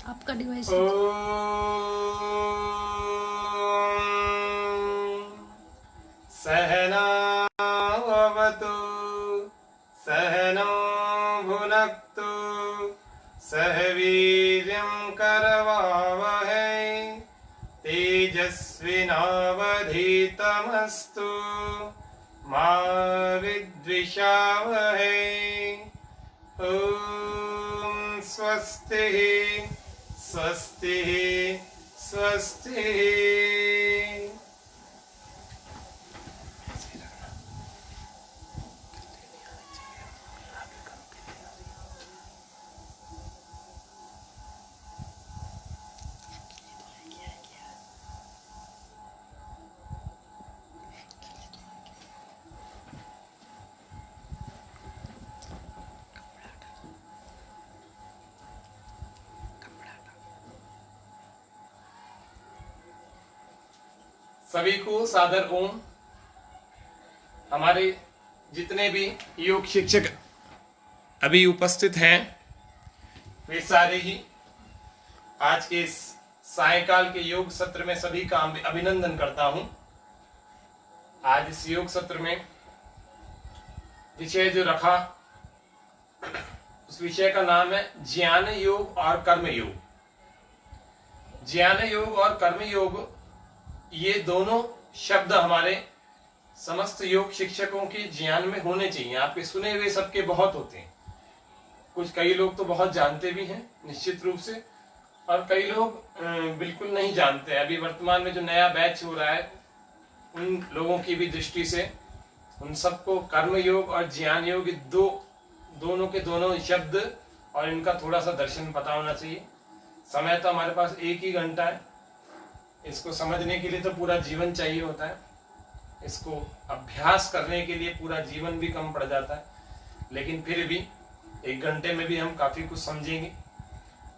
आपका डिवाइस सहनावतु सहनो भुनक्तु सह वीर्यं करवावहै तेजस्विनावधीतमस्तु मा विद्विषावहै। ॐ स्वस्तिः स्वस्तिः स्वस्तिः। सभी को सादर ओम। हमारे जितने भी योग शिक्षक अभी उपस्थित हैं वे सारे ही आज के इस सायकाल के योग सत्र में सभी का अभिनंदन करता हूं। आज इस योग सत्र में विषय जो रखा उस विषय का नाम है ज्ञान योग और कर्म योग। ज्ञान योग और कर्म योग ये दोनों शब्द हमारे समस्त योग शिक्षकों के ज्ञान में होने चाहिए। आपके सुने हुए सबके बहुत होते हैं, कई लोग तो बहुत जानते भी हैं निश्चित रूप से, और कई लोग बिल्कुल नहीं जानते। अभी वर्तमान में जो नया बैच हो रहा है उन लोगों की भी दृष्टि से उन सबको कर्म योग और ज्ञान योग दोनों के दोनों शब्द और इनका थोड़ा सा दर्शन पता होना चाहिए। समय तो हमारे पास 1 ही घंटा है, इसको समझने के लिए तो पूरा जीवन चाहिए होता है, इसको अभ्यास करने के लिए पूरा जीवन भी कम पड़ जाता है, लेकिन फिर भी 1 घंटे में भी हम काफी कुछ समझेंगे।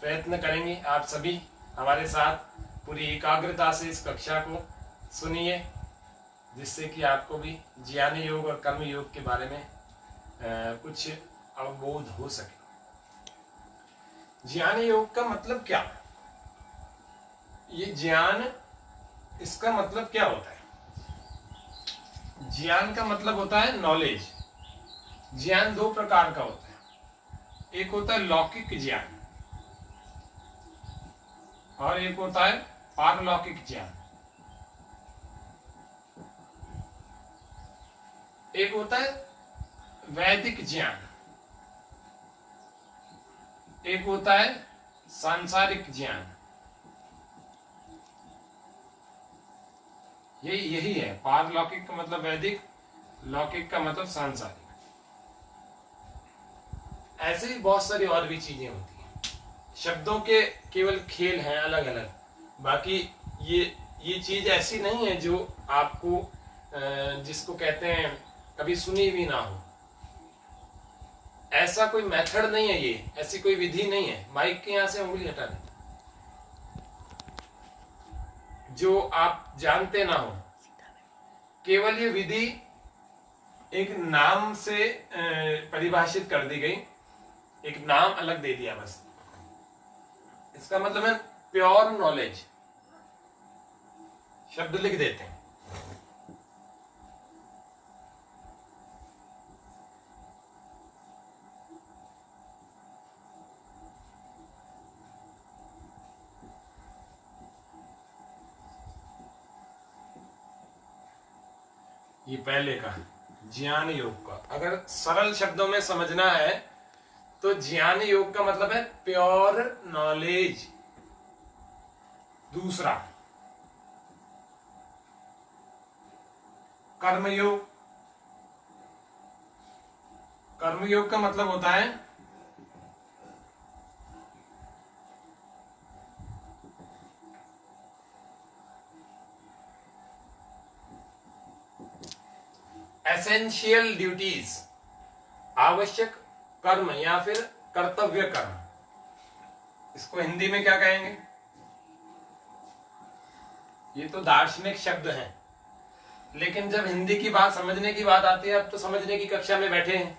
प्रयत्न करेंगे आप सभी हमारे साथ पूरी एकाग्रता से इस कक्षा को सुनिए, जिससे कि आपको भी ज्ञान योग और कर्म योग के बारे में कुछ अवबोध हो सके। ज्ञान योग का मतलब क्या? ये ज्ञान, इसका मतलब क्या होता है? ज्ञान का मतलब होता है नॉलेज। ज्ञान 2 प्रकार का होता है, एक होता है लौकिक ज्ञान और एक होता है पारलौकिक ज्ञान। एक होता है वैदिक ज्ञान, एक होता है सांसारिक ज्ञान। यही है, पारलौकिक का मतलब वैदिक, लौकिक का मतलब सांसारिक। ऐसे ही बहुत सारी और भी चीजें होती हैं, शब्दों के केवल खेल हैं अलग अलग। बाकी ये चीज ऐसी नहीं है जो आपको जिसको कहते हैं कभी सुनी भी ना हो। ऐसा कोई मेथड नहीं है, ये ऐसी कोई विधि नहीं है। माइक के यहां से उंगली हटा दें जो आप जानते ना हो। केवल ये विधि एक नाम से परिभाषित कर दी गई, एक नाम अलग दे दिया बस। इसका मतलब है प्योर नॉलेज, शब्द लिख देते हैं। ये पहले का ज्ञान योग का अगर सरल शब्दों में समझना है तो ज्ञान योग का मतलब है प्योर नॉलेज। दूसरा कर्मयोग। कर्मयोग का मतलब होता है एसेंशियल ड्यूटीज, आवश्यक कर्म या फिर कर्तव्य कर्म। इसको हिंदी में क्या कहेंगे? ये तो दार्शनिक शब्द हैं, लेकिन जब हिंदी की बात समझने की बात आती है, अब तो समझने की कक्षा में बैठे हैं,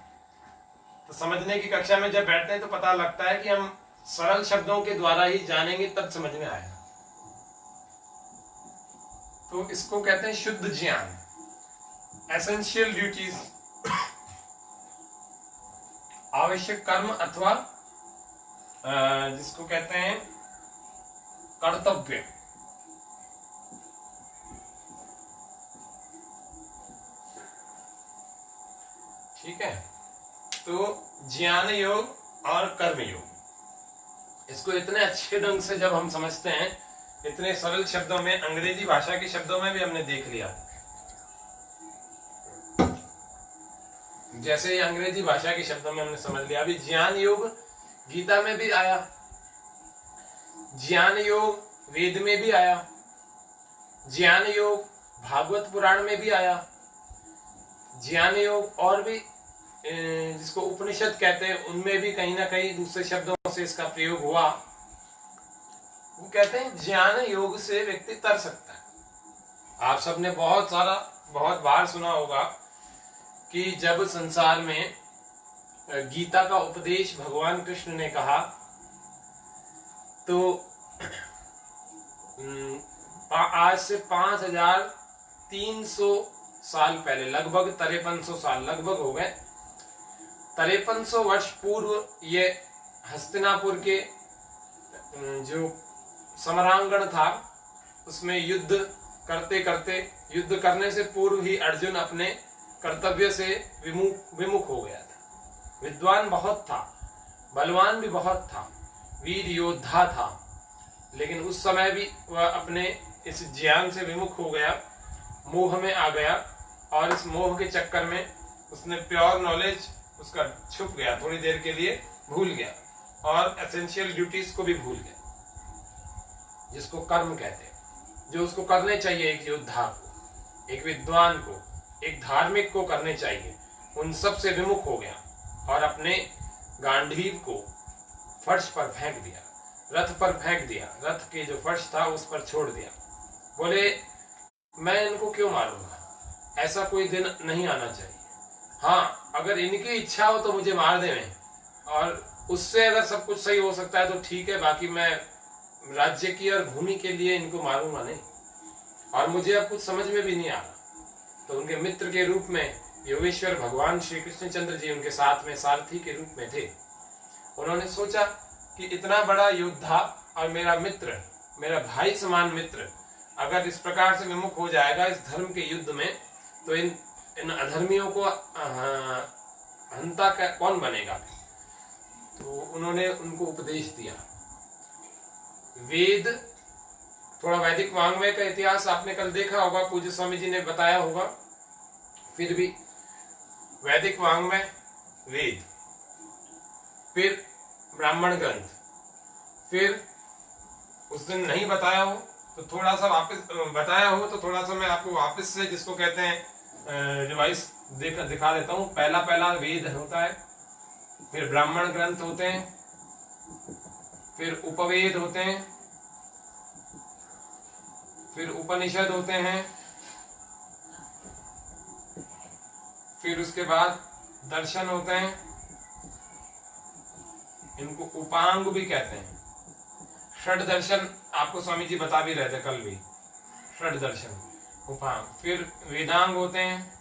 तो समझने की कक्षा में जब बैठते हैं तो पता लगता है कि हम सरल शब्दों के द्वारा ही जानेंगे तब समझ में आएगा। तो इसको कहते हैं शुद्ध ज्ञान, एसेंशियल ड्यूटीज, आवश्यक कर्म अथवा जिसको कहते हैं कर्तव्य। ठीक है, तो ज्ञान योग और कर्म योग, इसको इतने अच्छे ढंग से जब हम समझते हैं, इतने सरल शब्दों में, अंग्रेजी भाषा के शब्दों में भी हमने देख लिया। जैसे ये अंग्रेजी भाषा के शब्दों में हमने समझ लिया। अभी ज्ञान योग गीता में भी आया, ज्ञान योग वेद में भी आया, ज्ञान योग भागवत पुराण में भी आया, ज्ञान योग और भी जिसको उपनिषद कहते हैं उनमें भी कहीं ना कहीं दूसरे शब्दों से इसका प्रयोग हुआ। वो कहते हैं ज्ञान योग से व्यक्ति तर सकता है। आप सबने बहुत बार सुना होगा कि जब संसार में गीता का उपदेश भगवान कृष्ण ने कहा तो आज से 5300 साल पहले, लगभग 5300 साल लगभग हो गए, 5300 वर्ष पूर्व ये हस्तिनापुर के जो समरांगण था उसमें युद्ध करते करते, युद्ध करने से पूर्व ही अर्जुन अपने कर्तव्य से विमुख हो गया था। विद्वान बहुत था, बलवान भी बहुत था, वीर योद्धा था, लेकिन उस समय भी वह अपने इस ज्ञान से विमुख हो गया, मोह में आ गया, और इस मोह के चक्कर में उसने प्योर नॉलेज उसका छुप गया, थोड़ी देर के लिए भूल गया, और एसेंशियल ड्यूटीज को भी भूल गया, जिसको कर्म कहते हैं, जो उसको करने चाहिए एक योद्धा को, एक विद्वान को, एक धार्मिक को करने चाहिए, उन सब से विमुख हो गया और अपने गांडीव को फर्श पर फेंक दिया, रथ पर फेंक दिया, रथ के जो फर्श था उस पर छोड़ दिया। बोले मैं इनको क्यों मारूंगा, ऐसा कोई दिन नहीं आना चाहिए। हाँ, अगर इनकी इच्छा हो तो मुझे मार देवें, और उससे अगर सब कुछ सही हो सकता है तो ठीक है, बाकी मैं राज्य की और भूमि के लिए इनको मारूंगा नहीं। और मुझे अब कुछ समझ में भी नहीं आ रहा। तो उनके मित्र के रूप में योगेश्वर भगवान श्री कृष्णचंद्र जी उनके साथ में सारथी के रूप में थे। उन्होंने सोचा कि इतना बड़ा योद्धा और मेरा मित्र, मेरा भाई समान मित्र अगर इस प्रकार से विमुख हो जाएगा इस धर्म के युद्ध में, तो इन अधर्मियों को हंता कौन बनेगा। तो उन्होंने उनको उपदेश दिया। वेद, थोड़ा वैदिक वांग्मय का इतिहास आपने कल देखा होगा, पूज्य स्वामी जी ने बताया होगा, फिर भी वैदिक वांग्मय, वेद, फिर ब्राह्मण ग्रंथ, फिर उस दिन नहीं बताया हो तो थोड़ा सा वापस बताया हो तो थोड़ा सा मैं आपको वापस से जिसको कहते हैं रिवाइज दिखा देता हूँ। पहला वेद होता है, फिर ब्राह्मण ग्रंथ होते हैं, फिर उपवेद होते हैं, फिर उपनिषद होते हैं, फिर उसके बाद दर्शन होते हैं, इनको उपांग भी कहते हैं। षड दर्शन आपको स्वामी जी बता भी रहे थे कल भी, षड दर्शन, उपांग। फिर वेदांग होते हैं,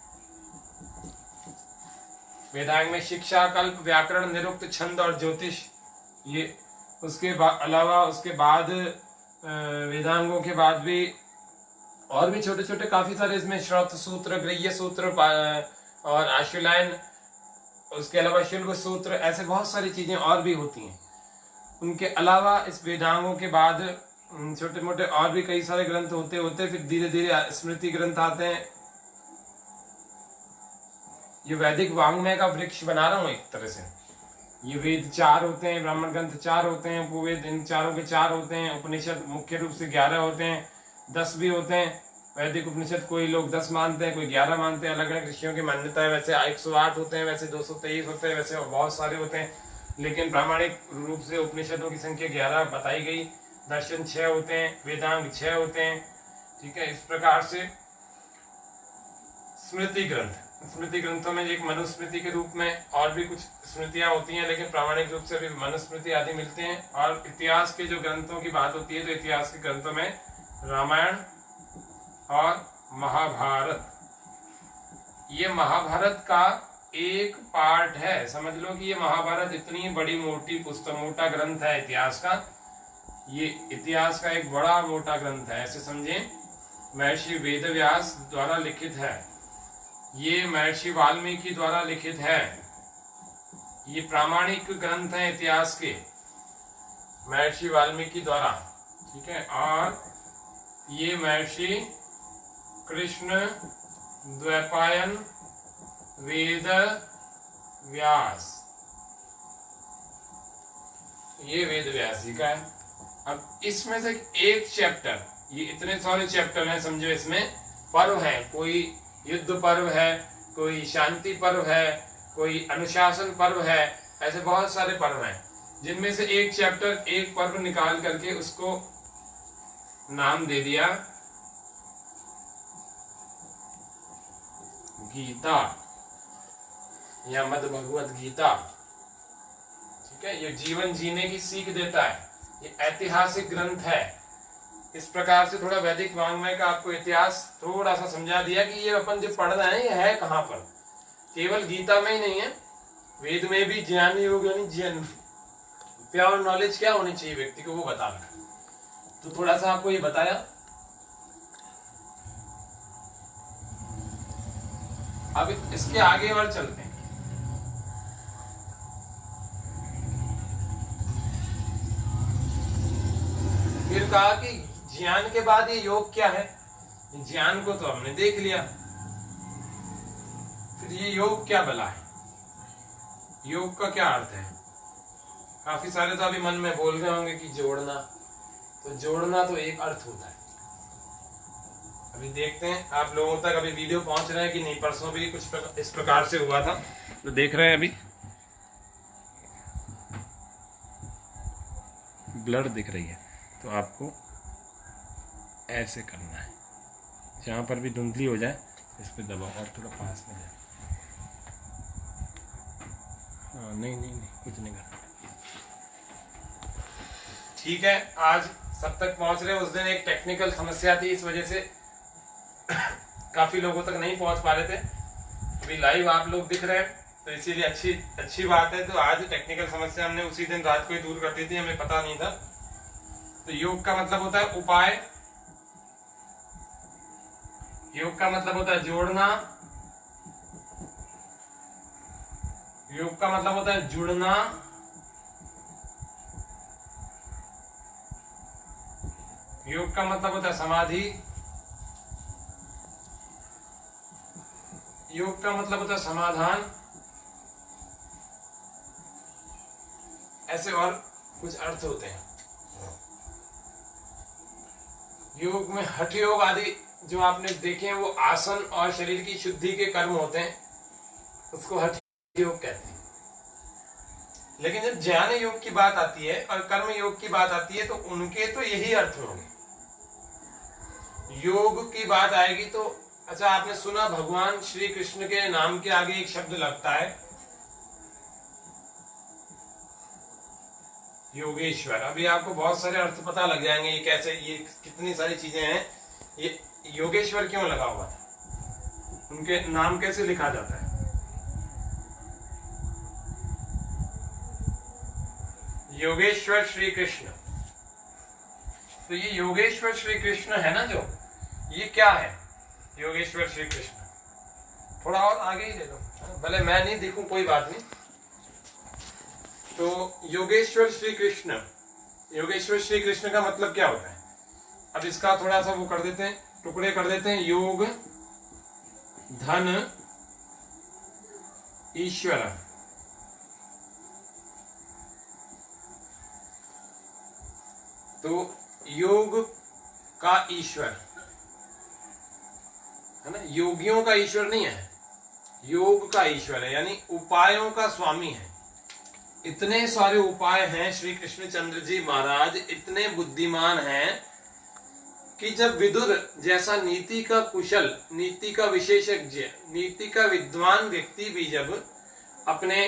वेदांग में शिक्षा, कल्प, व्याकरण, निरुक्त, छंद और ज्योतिष, ये उसके अलावा उसके बाद वेदांगों के बाद भी और भी छोटे छोटे काफी सारे इसमें श्रौत सूत्र, गृह्य सूत्र और आशुलायन, उसके अलावा शुल्ब सूत्र, ऐसे बहुत सारी चीजें और भी होती हैं। उनके अलावा इस वेदांगों के बाद छोटे मोटे और भी कई सारे ग्रंथ होते फिर धीरे धीरे स्मृति ग्रंथ आते हैं। ये वैदिक वांग्मय का वृक्ष बना रहा हूं एक तरह से। ये वेद 4 होते हैं, ब्राह्मण ग्रंथ 4 होते हैं, उपवेद इन चारों के 4 होते हैं, उपनिषद मुख्य रूप से 11 होते हैं, 10 भी होते हैं। वैदिक उपनिषद कोई लोग 10 मानते हैं, कोई 11 मानते हैं, अलग अलग ऋषियों की मान्यता है। वैसे 108 होते हैं, वैसे 223 होते हैं, वैसे बहुत सारे होते हैं, लेकिन प्रामाणिक रूप से उपनिषदों की संख्या 11 बताई गई। दर्शन 6 होते हैं, वेदांग 6 होते हैं। ठीक है, इस प्रकार से स्मृति ग्रंथ स्मृति ग्रंथों में एक मनुस्मृति के रूप में और भी कुछ स्मृतियां होती हैं, लेकिन प्रामाणिक रूप से भी मनुस्मृति आदि मिलते हैं। और इतिहास के जो ग्रंथों की बात होती है तो इतिहास के ग्रंथों में रामायण और महाभारत, ये महाभारत का एक पार्ट है। समझ लो कि ये महाभारत इतनी बड़ी मोटी पुस्तक, मोटा ग्रंथ है इतिहास का, ये इतिहास का एक बड़ा मोटा ग्रंथ है, ऐसे समझें। महर्षि वेदव्यास द्वारा लिखित है, ये महर्षि वाल्मीकि द्वारा लिखित है, ये प्रामाणिक ग्रंथ है इतिहास के, महर्षि वाल्मीकि द्वारा, ठीक है। और ये महर्षि कृष्ण द्वैपायन वेद व्यास, ये वेद व्यास जी का है। अब इसमें से एक चैप्टर, ये इतने सारे चैप्टर हैं समझो, इसमें पर्व है, कोई युद्ध पर्व है, कोई शांति पर्व है, कोई अनुशासन पर्व है, ऐसे बहुत सारे पर्व हैं, जिनमें से एक चैप्टर, एक पर्व निकाल करके उसको नाम दे दिया गीता या मद भगवत गीता, ठीक है। ये जीवन जीने की सीख देता है, ये ऐतिहासिक ग्रंथ है। इस प्रकार से थोड़ा वैदिक वाङ्मय का आपको इतिहास थोड़ा सा समझा दिया कि ये अपन जो पढ़ रहे हैं ये है कहाँ पर। केवल गीता में ही नहीं है, वेद में भी ज्ञान योग यानी प्योर नॉलेज क्या होनी चाहिए व्यक्ति को, वो बता रहा। तो थोड़ा सा आपको ये बताया। अब इसके आगे और चलते हैं। फिर कहा कि ज्ञान के बाद ये योग क्या है। ज्ञान को तो हमने देख लिया, फिर ये योग क्या भला है, योग का क्या अर्थ है। काफी सारे तो अभी मन में बोल रहे होंगे कि जोड़ना, तो जोड़ना तो एक अर्थ होता है। अभी देखते हैं आप लोगों तक अभी वीडियो पहुंच रहे हैं कि नहीं। परसों भी कुछ इस प्रकार से हुआ था, तो देख रहे हैं। अभी ब्लर दिख रही है, तो आपको ऐसे करना है, जहां पर भी धुंधली हो जाए इस पे दबाओ और थोड़ा पास में जाए। हाँ, नहीं, कुछ नहीं करना, ठीक है। आज सब तक पहुंच रहे। उस दिन एक टेक्निकल समस्या थी, इस वजह से काफी लोगों तक नहीं पहुंच पा रहे थे। अभी लाइव आप लोग दिख रहे हैं, तो इसीलिए अच्छी बात है। तो आज टेक्निकल समस्या हमने उसी दिन रात को ही दूर कर दी थी, हमें पता नहीं था। तो योग का मतलब होता है उपाय, योग का मतलब होता है जोड़ना, योग का मतलब होता है जुड़ना, योग का मतलब होता है समाधि, योग का मतलब होता है समाधान, ऐसे और कुछ अर्थ होते हैं। योग में हठ योग आदि जो आपने देखे हैं वो आसन और शरीर की शुद्धि के कर्म होते हैं, उसको हठ योग कहते हैं। लेकिन जब ज्ञान योग की बात आती है और कर्म योग की बात आती है तो उनके तो यही अर्थ होंगे। योग की बात आएगी तो अच्छा, आपने सुना भगवान श्री कृष्ण के नाम के आगे एक शब्द लगता है योगेश्वर। अभी आपको बहुत सारे अर्थ पता लग जाएंगे, ये कैसे, ये कितनी सारी चीजें हैं। ये योगेश्वर क्यों लगा हुआ था, उनके नाम कैसे लिखा जाता है। योगेश्वर श्री कृष्ण, तो ये योगेश्वर श्री कृष्ण है ना, जो ये क्या है योगेश्वर श्री कृष्ण। थोड़ा और आगे ही ले लो, भले मैं नहीं दिखूं कोई बात नहीं। तो योगेश्वर श्री कृष्ण, योगेश्वर श्री कृष्ण का मतलब क्या होता है। अब इसका थोड़ा सा वो कर देते हैं, टुकड़े कर देते हैं। योग धन ईश्वर, तो योग का ईश्वर है ना, योगियों का ईश्वर नहीं है, योग का ईश्वर है, यानी उपायों का स्वामी है। इतने सारे उपाय हैं, श्री कृष्णचंद्र जी महाराज इतने बुद्धिमान हैं कि जब विदुर जैसा नीति का कुशल, नीति का विशेषज्ञ, नीति का विद्वान व्यक्ति भी जब अपने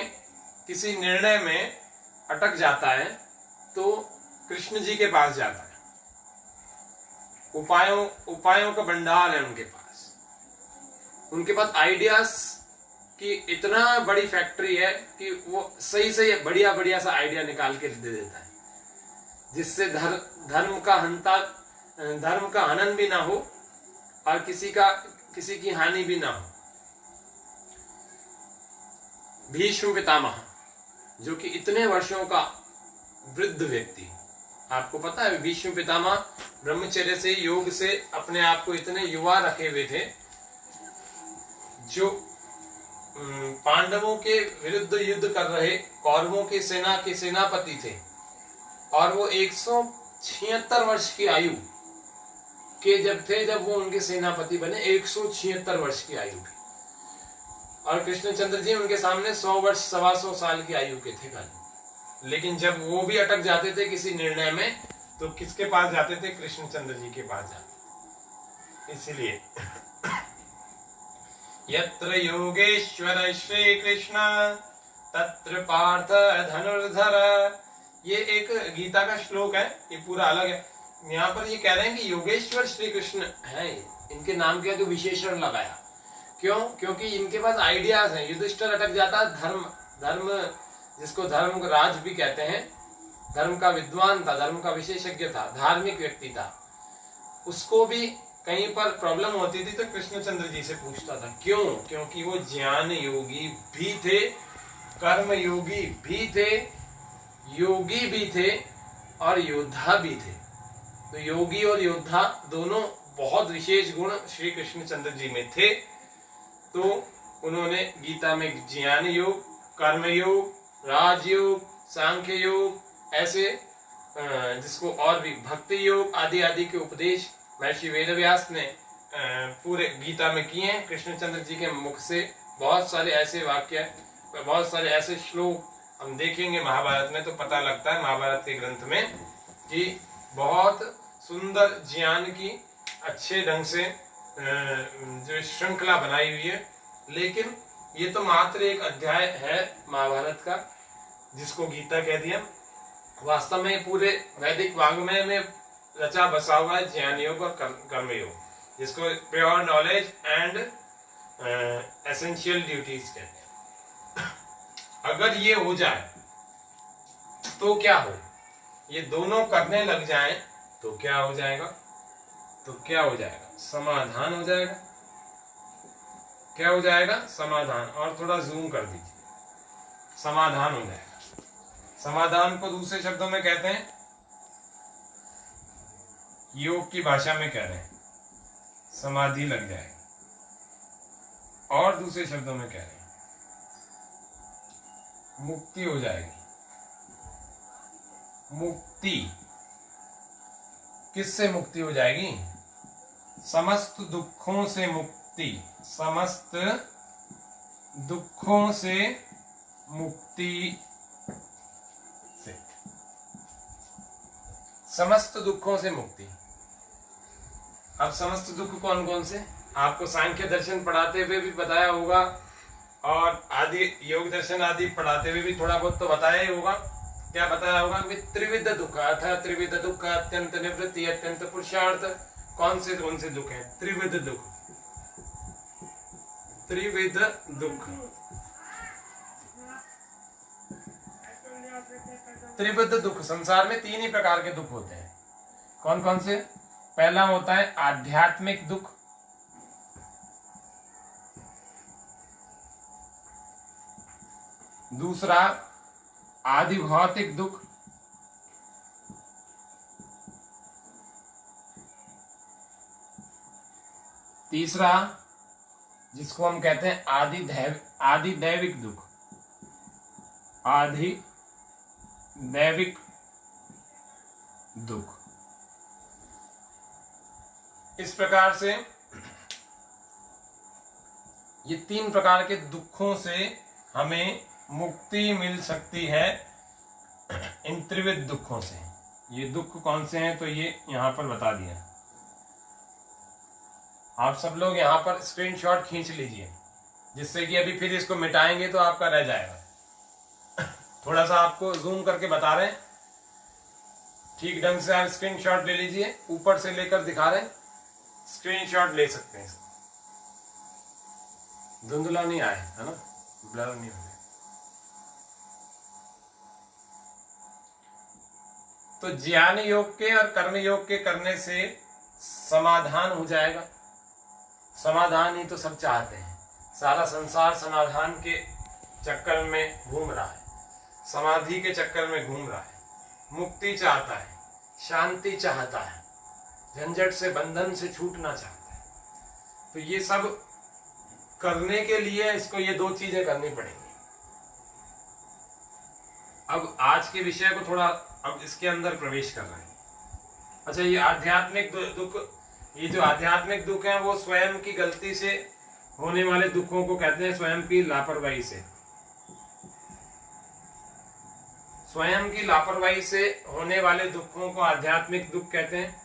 किसी निर्णय में अटक जाता है तो कृष्ण जी के पास जाता है। उपायों का भंडार है उनके पास आइडियाज की इतना बड़ी फैक्ट्री है कि वो सही से बढ़िया बढ़िया सा आइडिया निकाल के दे देता है, जिससे धर्म का हनन भी ना हो और किसी की हानि भी ना हो। भीष्म पितामह, जो कि इतने वर्षों का वृद्ध व्यक्ति, आपको पता है भीष्म पितामह ब्रह्मचर्य से, योग से अपने आप को इतने युवा रखे हुए थे, जो पांडवों के विरुद्ध युद्ध कर रहे कौरवों की सेना के सेनापति थे, और वो 176 वर्ष की आयु के जब वो उनके सेनापति बने, 176 वर्ष की आयु की। और कृष्णचंद्र जी उनके सामने 100 वर्ष 125 साल की आयु के थे खाली। लेकिन जब वो भी अटक जाते थे किसी निर्णय में तो किसके पास जाते थे? कृष्णचंद्र जी के पास जाते। इसलिए यत्र योगेश्वर श्री कृष्ण तत्र पार्थ धनुर्धर, ये एक गीता का श्लोक है, ये पूरा अलग है। यहाँ पर ये कह रहे हैं कि योगेश्वर श्री कृष्ण है, इनके नाम के जो विशेषण लगाया। क्यों? क्योंकि इनके पास आइडियाज हैं। युधिष्ठिर अटक जाता धर्म जिसको धर्म राज भी कहते हैं, धर्म का विद्वान था, धर्म का विशेषज्ञ था, धार्मिक व्यक्ति था, उसको भी कहीं पर प्रॉब्लम होती थी तो कृष्णचंद्र जी से पूछता था। क्यों? क्योंकि वो ज्ञान योगी भी थे, कर्म योगी भी थे, योगी भी थे और योद्धा भी थे। तो योगी और योद्धा दोनों बहुत विशेष गुण श्री कृष्णचंद्र जी में थे। तो उन्होंने गीता में ज्ञान योग, कर्म योग, राजयोग, सांख्य योग, ऐसे जिसको और भी भक्ति योग आदि आदि के उपदेश महर्षि वेदव्यास ने पूरे गीता में किए हैं। कृष्णचंद्र जी के मुख से बहुत सारे ऐसे वाक्य, बहुत सारे ऐसे श्लोक हम देखेंगे महाभारत में तो पता लगता है, महाभारत के ग्रंथ में, कि बहुत सुंदर ज्ञान की अच्छे ढंग से जो श्रृंखला बनाई हुई है। लेकिन ये तो मात्र एक अध्याय है महाभारत का, जिसको गीता कह दिया। वास्तव में पूरे वैदिक वाङ्मय में रचा बसा हुआ है ज्ञान योग और कर्म योग, जिसको pure knowledge and essential duties कहते हैं। अगर ये हो जाए तो क्या हो? ये दोनों करने लग जाएं तो क्या हो जाएगा? समाधान हो जाएगा। क्या हो जाएगा? समाधान। और थोड़ा जूम कर दीजिए। समाधान हो जाएगा। समाधान को दूसरे शब्दों में कहते हैं, योग की भाषा में कह रहे हैं समाधि लग जाएगी, और दूसरे शब्दों में कह रहे हैं मुक्ति हो जाएगी। मुक्ति किससे मुक्ति हो जाएगी? समस्त दुखों से मुक्ति। समस्त दुखों से मुक्ति से, समस्त दुखों से मुक्ति। अब समस्त दुख कौन कौन से? आपको सांख्य दर्शन पढ़ाते हुए भी बताया होगा, और आदि योग दर्शन आदि पढ़ाते हुए भी थोड़ा बहुत तो बताया ही होगा। क्या बताया होगा? त्रिविध दुख था। त्रिविध दुख, अत्यंत निवृत्ति, अत्यंत पुरुषार्थ। कौन से दुख है? त्रिविध दुख। त्रिविध दुख, त्रिविध दुख। संसार में तीन ही प्रकार के दुख होते हैं। कौन कौन से? पहला होता है आध्यात्मिक दुख, दूसरा आदि भौतिक दुख, तीसरा जिसको हम कहते हैं आदि दैविक दुख। आदि दैविक दुख। इस प्रकार से ये तीन प्रकार के दुखों से हमें मुक्ति मिल सकती है, इन त्रिविध दुखों से। ये दुख कौन से हैं? तो ये यहां पर बता दिया। आप सब लोग यहाँ पर स्क्रीनशॉट खींच लीजिए, जिससे कि अभी फिर इसको मिटाएंगे तो आपका रह जाएगा। थोड़ा सा आपको जूम करके बता रहे हैं, ठीक ढंग से आप स्क्रीनशॉट ले लीजिए, ऊपर से लेकर दिखा रहे हैं, स्क्रीनशॉट ले सकते हैं। धुंधला नहीं आए, है ना, ब्लर नहीं हो। तो ज्ञान योग के और कर्म योग के करने से समाधान हो जाएगा। समाधान ही तो सब चाहते हैं, सारा संसार समाधान के चक्कर में घूम रहा है, समाधि के चक्कर में घूम रहा है, मुक्ति चाहता है, शांति चाहता है, झंझट से बंधन से छूटना चाहता है। तो ये सब करने के लिए इसको ये दो चीजें करनी पड़ेंगी। अब आज के विषय को थोड़ा अब इसके अंदर प्रवेश कर रहे हैं। अच्छा, ये आध्यात्मिक दुख, ये जो आध्यात्मिक दुख है वो स्वयं की गलती से होने वाले दुखों को कहते हैं, स्वयं की लापरवाही से। स्वयं की लापरवाही से होने वाले दुखों को आध्यात्मिक दुख कहते हैं।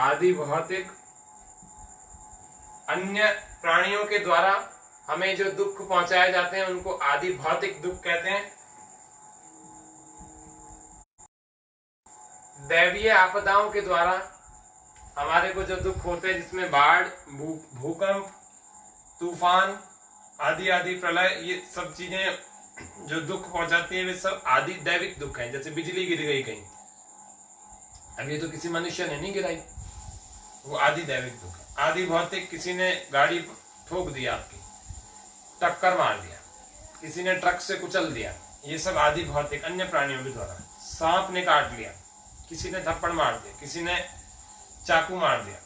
आदि भौतिक अन्य प्राणियों के द्वारा हमें जो दुख पहुंचाए जाते हैं उनको आदि भौतिक दुख कहते हैं। दैवीय आपदाओं के द्वारा हमारे को जो दुख होते हैं, जिसमें बाढ़, भूकंप, तूफान आदि आदि, प्रलय, ये सब चीजें जो दुख पहुंचाती हैं वे सब आदि दैविक दुख हैं। जैसे बिजली गिर गई कहीं, अब ये तो किसी मनुष्य ने नहीं गिराई, वो आदि दैविक दुख है। आदि भौतिक, किसी ने गाड़ी ठोक दिया, आपकी टक्कर मार दिया, किसी ने ट्रक से कुचल दिया, ये सब आदि भौतिक अन्य प्राणियों के द्वारा। सांप ने काट लिया, किसी ने थप्पड़ मार दिया, किसी ने चाकू मार दिया,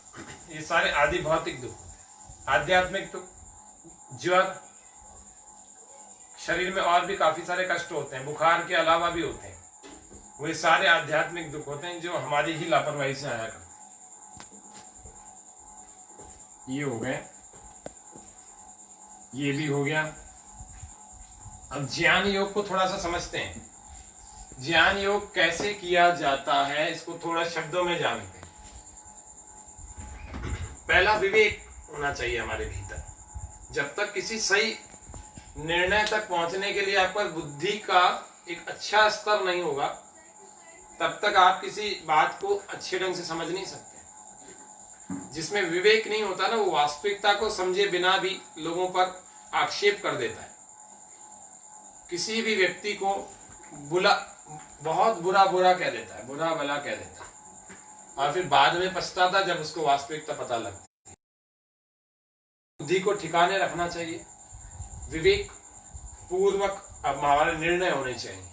ये सारे आदि भौतिक दुख होते हैं। आध्यात्मिक दुख, ज्वर, शरीर में और भी काफी सारे कष्ट होते हैं, बुखार के अलावा भी होते हैं, वे सारे आध्यात्मिक दुख होते हैं जो हमारी ही लापरवाही से आया करते हैं। ये हो गए, ये भी हो गया। अब ज्ञान योग को थोड़ा सा समझते हैं। ज्ञान योग कैसे किया जाता है इसको थोड़ा शब्दों में जानते हैं। पहला, विवेक होना चाहिए हमारे भीतर। जब तक किसी सही निर्णय तक पहुंचने के लिए आपका बुद्धि का एक अच्छा स्तर नहीं होगा, तब तक आप किसी बात को अच्छे ढंग से समझ नहीं सकते। जिसमें विवेक नहीं होता ना, वो वास्तविकता को समझे बिना भी लोगों पर आक्षेप कर देता है। किसी भी व्यक्ति को बहुत बुरा कह देता है, बुरा भला कह देता है, और फिर बाद में पछताता जब उसको वास्तविकता पता लगती है। बुद्धि को ठिकाने रखना चाहिए, विवेक पूर्वक अब हमारे निर्णय होने चाहिए।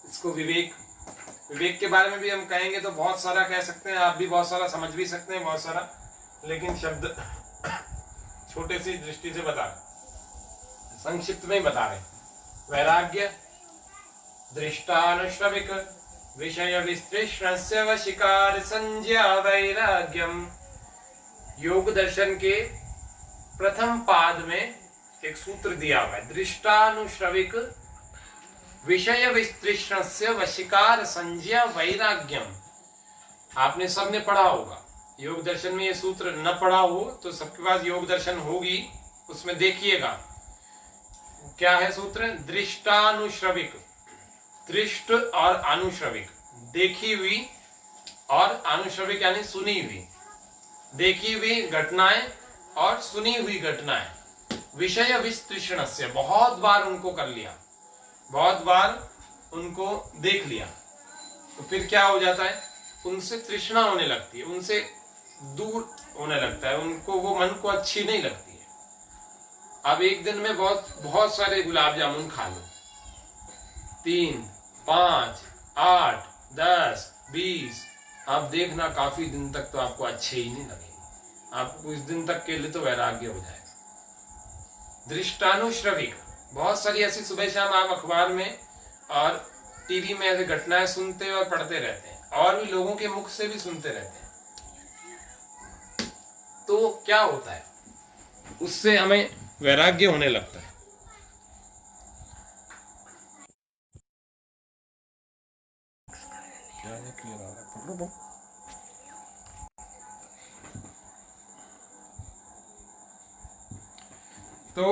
इसको विवेक के बारे में भी हम कहेंगे तो बहुत सारा कह सकते हैं, आप भी बहुत सारा समझ भी सकते हैं, बहुत सारा, लेकिन शब्द छोटे सी दृष्टि से बता रहे, संक्षिप्त में बता रहे। वैराग्य, दृष्टानुश्रविक विषय विस्तृष्णस्य वशिकार संज्ञा वैराग्यम। योग दर्शन के प्रथम पाद में एक सूत्र दिया हुआ है, दृष्टानुश्रविक विषय विस्तृष्णस्य वशिकार संज्ञा वैराग्यम। आपने सबने पढ़ा होगा योग दर्शन में, ये सूत्र न पढ़ा हो तो सबके पास योग दर्शन होगी, उसमें देखिएगा क्या है सूत्र। दृष्टानुश्रविक, दृष्ट और अनुश्रविक, देखी हुई, और अनुश्रविक यानी सुनी हुई, देखी हुई घटनाएं और सुनी हुई घटनाएं। विषय विस्तृष्णस्य, बहुत बार उनको कर लिया, बहुत बार उनको देख लिया, तो फिर क्या हो जाता है, उनसे तृष्णा होने लगती है, उनसे दूर होने लगता है, उनको वो मन को अच्छी नहीं लगती है। अब एक दिन में बहुत सारे गुलाब जामुन खा लो, 3, 5, 8, 10, 20, आप देखना काफी दिन तक तो आपको अच्छे ही नहीं लगेंगे, आपको कुछ दिन तक के लिए तो वैराग्य हो जाएगा। दृष्टानुश्रविक, बहुत सारी ऐसी सुबह शाम आप अखबार में और टीवी में ऐसे घटनाएं सुनते और पढ़ते रहते हैं, और भी लोगों के मुख से भी सुनते रहते हैं। तो क्या होता है, उससे हमें वैराग्य होने लगता है। तो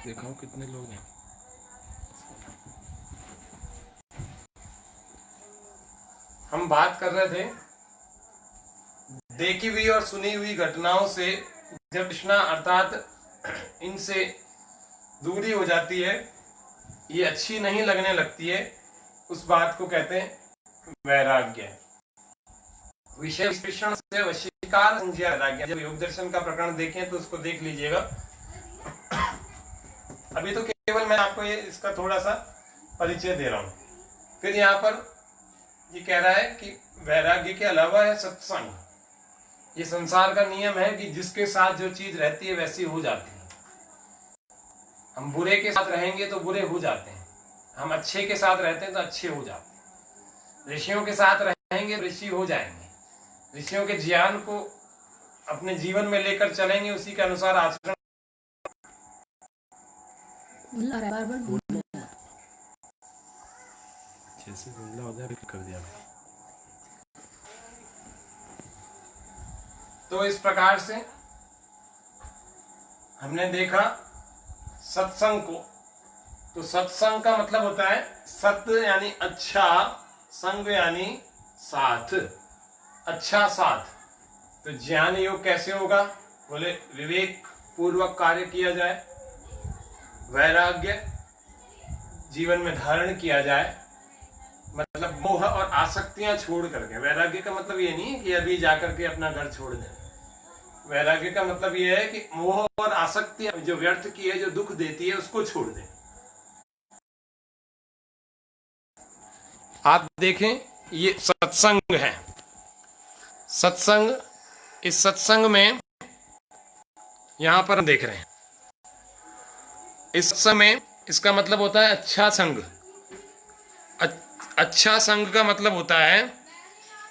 दिखाओ कितने लोग हैं। हम बात कर रहे थे देखी हुई और सुनी हुई घटनाओं से जब तृष्णा अर्थात इनसे दूरी हो जाती है, ये अच्छी नहीं लगने लगती है, उस बात को कहते हैं वैराग्य। विषय विश्लेषण से वशीकार वैराग्य। जब योग दर्शन का प्रकरण देखें तो उसको देख लीजिएगा। अभी तो केवल मैं आपको ये इसका थोड़ा सा परिचय दे रहा हूं। फिर यहाँ पर ये कह रहा है कि वैराग्य के अलावा है सत्संग। ये संसार का नियम है कि जिसके साथ जो चीज रहती है वैसी हो जाती है। हम बुरे के साथ रहेंगे तो बुरे हो जाते हैं, हम अच्छे के साथ रहते हैं तो अच्छे हो जाते हैं। ऋषियों के साथ रहेंगे ऋषि हो जाएंगे, ऋषियों के ज्ञान को अपने जीवन में लेकर चलेंगे, उसी के अनुसार आचरण। कर दिया। तो इस प्रकार से हमने देखा सत्संग को। तो सत्संग का मतलब होता है सत्य यानी अच्छा, संग यानी साथ, अच्छा साथ। तो ज्ञान योग कैसे होगा? बोले विवेक पूर्वक कार्य किया जाए, वैराग्य जीवन में धारण किया जाए, मतलब मोह और आसक्तियां छोड़ करके। वैराग्य का मतलब ये नहीं है कि अभी जाकर के अपना घर छोड़ दें। वैराग्य का मतलब ये है कि मोह और आसक्ति जो व्यर्थ की है, जो दुख देती है, उसको छोड़ दें। आप देखें ये सत्संग है। सत्संग, इस सत्संग में यहां पर हम देख रहे हैं, इस सत्संग में इसका मतलब होता है अच्छा संग। अच्छा संग का मतलब होता है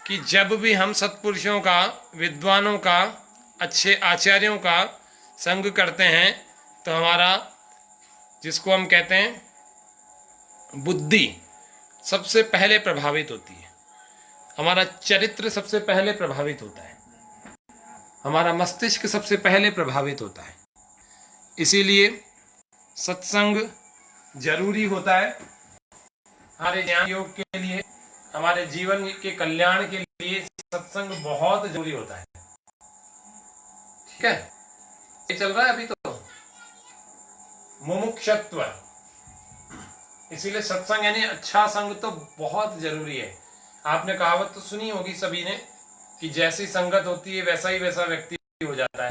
कि जब भी हम सत्पुरुषों का, विद्वानों का, अच्छे आचार्यों का संग करते हैं तो हमारा, जिसको हम कहते हैं बुद्धि, सबसे पहले प्रभावित होती है। हमारा चरित्र सबसे पहले प्रभावित होता है, हमारा मस्तिष्क सबसे पहले प्रभावित होता है। इसीलिए सत्संग जरूरी होता है हमारे ज्ञान योग के लिए, हमारे जीवन के कल्याण के लिए सत्संग बहुत जरूरी होता है। ठीक है, ये चल रहा है अभी तो मुमुक्षत्व। इसीलिए सत्संग यानी अच्छा संग तो बहुत जरूरी है। आपने कहावत तो सुनी होगी सभी ने कि जैसी संगत होती है वैसा ही वैसा व्यक्ति हो जाता है।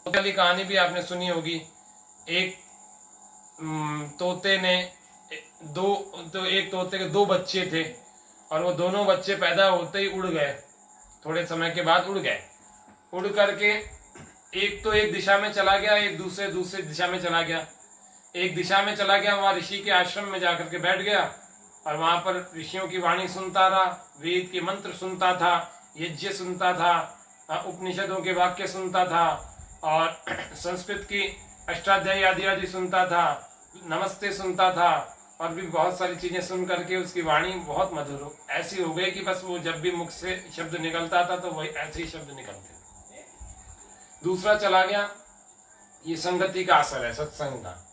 तो पहली कहानी भी आपने सुनी होगी। एक तोते ने एक तोते के दो बच्चे थे और वो दोनों बच्चे पैदा होते ही उड़ गए। थोड़े समय के बाद उड़ गए। उड़ करके एक तो एक दिशा में चला गया, एक दूसरे दिशा में चला गया। एक दिशा में चला गया, वहां ऋषि के आश्रम में जाकर के बैठ गया और वहां पर ऋषियों की वाणी सुनता रहा, वेद के मंत्र सुनता था, यज्ञ सुनता था, उपनिषदों के वाक्य सुनता था और संस्कृत की अष्टाध्यायी आदि सुनता था, नमस्ते सुनता था और भी बहुत सारी चीजें सुन करके उसकी वाणी बहुत मधुर ऐसी हो गई कि बस वो जब भी मुख से शब्द निकलता था तो वही ऐसे ही शब्द निकलते। दूसरा चला गया, ये संगति का असर है सत्संग का।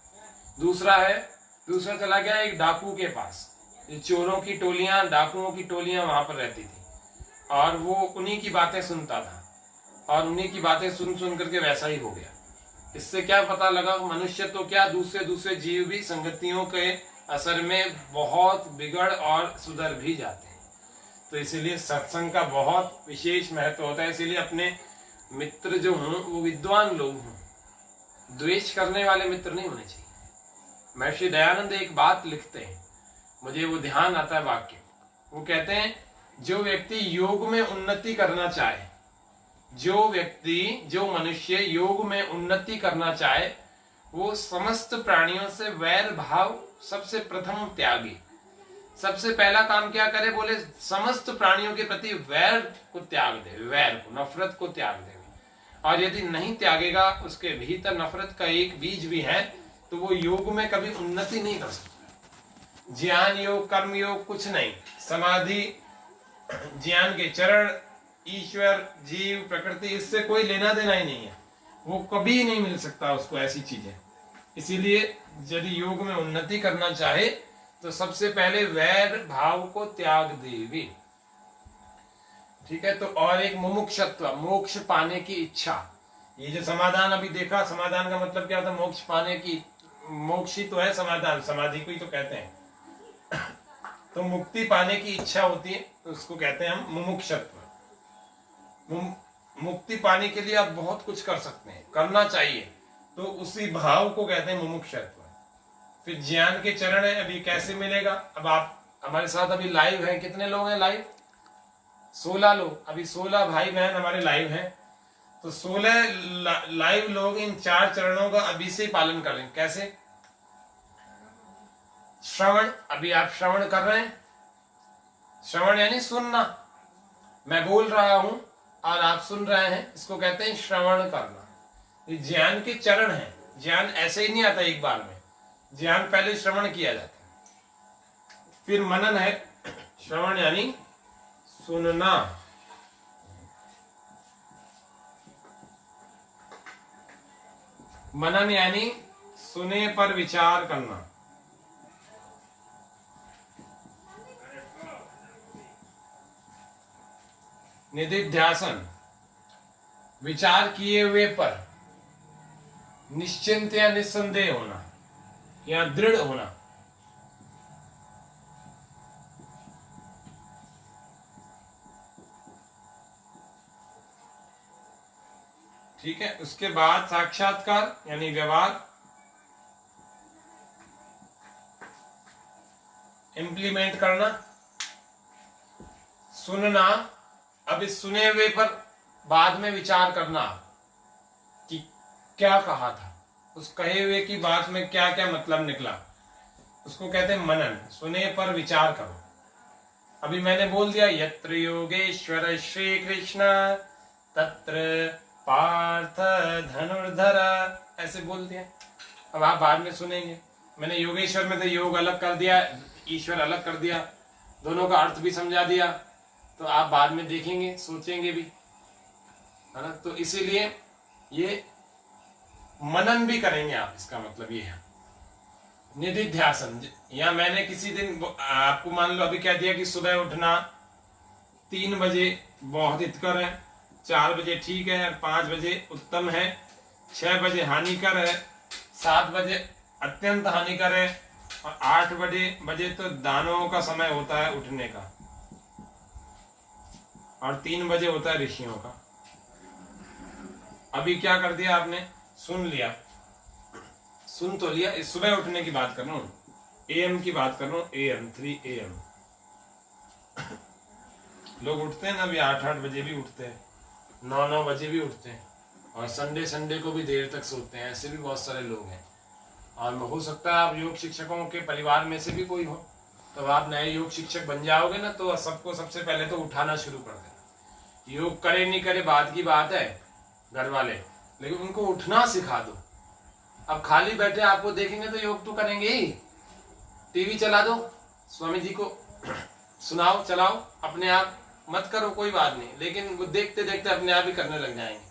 दूसरा चला गया एक डाकू के पास। ये चोरों की टोलियां, डाकुओं की टोलियां वहां पर रहती थी और वो उन्हीं की बातें सुनता था और उन्हीं की बातें सुन करके वैसा ही हो गया। इससे क्या पता लगा, मनुष्य तो क्या दूसरे जीव भी संगतियों के असर में बहुत बिगड़ और सुधर भी जाते हैं। तो इसीलिए सत्संग का बहुत विशेष महत्व होता है। इसीलिए अपने मित्र जो हों वो विद्वान लोग हों, द्वेष करने वाले मित्र नहीं होने चाहिए। महर्षि दयानंद एक बात लिखते हैं, मुझे वो ध्यान आता है वाक्य। वो कहते हैं जो व्यक्ति योग में उन्नति करना चाहे, जो मनुष्य योग में उन्नति करना चाहे, वो समस्त प्राणियों से वैर भाव सबसे प्रथम त्यागे। सबसे पहला काम क्या करे? बोले समस्त प्राणियों के प्रति वैर को त्याग दे, वैर को, नफरत को त्याग दे। और यदि नहीं त्यागेगा, उसके भीतर नफरत का एक बीज भी है, तो वो योग में कभी उन्नति नहीं कर सकता। ज्ञान योग, कर्म योग कुछ नहीं, समाधि, ज्ञान के चरण, ईश्वर, जीव, प्रकृति, इससे कोई लेना देना ही नहीं है। वो कभी नहीं मिल सकता उसको ऐसी चीजें। इसीलिए यदि योग में उन्नति करना चाहे तो सबसे पहले वैर भाव को त्याग देवे। ठीक है। तो और एक मुमुक्षत्व, मोक्ष पाने की इच्छा। ये जो समाधान अभी देखा, समाधान का मतलब क्या होता है? मोक्ष पाने की, मोक्ष ही तो है समाधान, समाधि को ही तो कहते हैं। तो मुक्ति पाने की इच्छा होती है तो उसको कहते हैं हम मुमुक्षत्व। मुक्ति पाने के लिए आप बहुत कुछ कर सकते हैं, करना चाहिए, तो उसी भाव को कहते हैं मुमुक्षत्व। फिर ज्ञान के चरण है। अभी कैसे मिलेगा? अब आप हमारे साथ अभी लाइव हैं, कितने लोग हैं लाइव? 16 लोग। अभी 16 भाई बहन हमारे लाइव हैं। तो 16 लाइव लोग इन 4 चरणों का अभी से पालन करें। कैसे? श्रवण। अभी आप श्रवण कर रहे हैं। श्रवण यानी सुनना। मैं बोल रहा हूं और आप सुन रहे हैं, इसको कहते हैं श्रवण करना। ये ज्ञान के चरण हैं। ज्ञान ऐसे ही नहीं आता एक बार में। ज्ञान पहले श्रवण किया जाता है, फिर मनन है। श्रवण यानी सुनना, मनन यानी सुने पर विचार करना। निधिध्यासन, विचार किए हुए पर निश्चिंत या निस्संदेह होना या दृढ़ होना। ठीक है। उसके बाद साक्षात्कार यानी व्यवहार, इंप्लीमेंट करना। सुनना, अब इस सुने हुए पर बाद में विचार करना कि क्या कहा था, उस कहे हुए की बात में क्या क्या मतलब निकला, उसको कहते हैं मनन। सुने पर विचार करो। अभी मैंने बोल दिया यत्र योगेश्वर श्री कृष्ण तत्र पार्थ धनुर्धर, ऐसे बोल दिया। अब आप बाद में सुनेंगे। मैंने योगेश्वर में तो योग अलग कर दिया, ईश्वर अलग कर दिया, दोनों का अर्थ भी समझा दिया, तो आप बाद में देखेंगे, सोचेंगे भी, है ना। तो इसीलिए ये मनन भी करेंगे आप, इसका मतलब ये है। निधिध्यासन, या मैंने किसी दिन आपको मान लो अभी कह दिया कि सुबह उठना 3 बजे बहुत हितकर है, 4 बजे ठीक है, 5 बजे उत्तम है, 6 बजे हानिकर है, 7 बजे अत्यंत हानिकर है, और 8 बजे तो दानवों का समय होता है उठने का, और 3 बजे होता है ऋषियों का। अभी क्या कर दिया आपने? सुन लिया, सुन तो लिया। इस सुबह उठने की बात कर रहा हूं, AM की बात कर रहा हूं, AM 3 AM। लोग उठते हैं ना अभी 8 बजे भी उठते हैं, 9 बजे भी उठते हैं, और संडे को भी देर तक सोते हैं। ऐसे भी बहुत सारे लोग हैं। और हो सकता है आप योग शिक्षकों के परिवार में से भी कोई हो, तो आप नए योग शिक्षक बन जाओगे ना, तो सबको सबसे पहले तो उठाना शुरू कर देना। योग करे नहीं करे बाद की बात है, घर वाले, लेकिन उनको उठना सिखा दो। अब खाली बैठे आपको देखेंगे तो योग तो करेंगे ही। टीवी चला दो, स्वामी जी को सुनाओ, चलाओ, अपने आप मत करो, कोई बात नहीं, लेकिन वो देखते देखते अपने आप ही करने लग जाएंगे।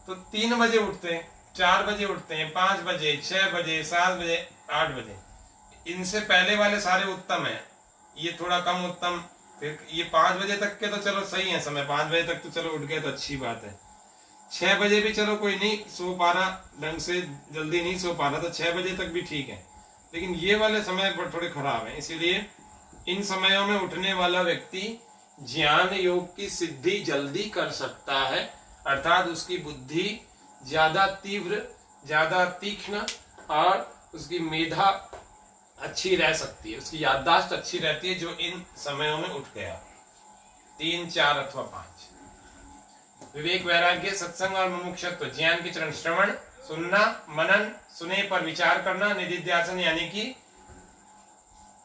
तो 3 बजे उठते हैं, 4 बजे उठते हैं, 5 बजे, 6 बजे, 7 बजे, 8 बजे। इनसे पहले वाले सारे उत्तम है, ये थोड़ा कम उत्तम। फिर ये 5 बजे तक के तो चलो सही है समय, 5 बजे तक तो चलो उठ गए तो अच्छी बात है। 6 बजे भी चलो कोई नहीं सो पा रहा, ढंग से जल्दी नहीं सो पा रहा, तो 6 बजे तक भी ठीक है। लेकिन ये वाले समय थोड़े खराब है। इसीलिए इन समयों में उठने वाला व्यक्ति ज्ञान योग की सिद्धि जल्दी कर सकता है, अर्थात उसकी बुद्धि ज्यादा तीव्र, ज्यादा तीक्ष्ण, और उसकी मेधा अच्छी रह सकती है, उसकी याददाश्त अच्छी रहती है, जो इन समयों में उठ गया। 3, 4 अथवा 5। विवेक, वैराग्य, सत्संग और मुमुक्षुत्व, ज्ञान के चरण, श्रवण सुनना, मनन सुने पर विचार करना, निधिध्यासन यानी कि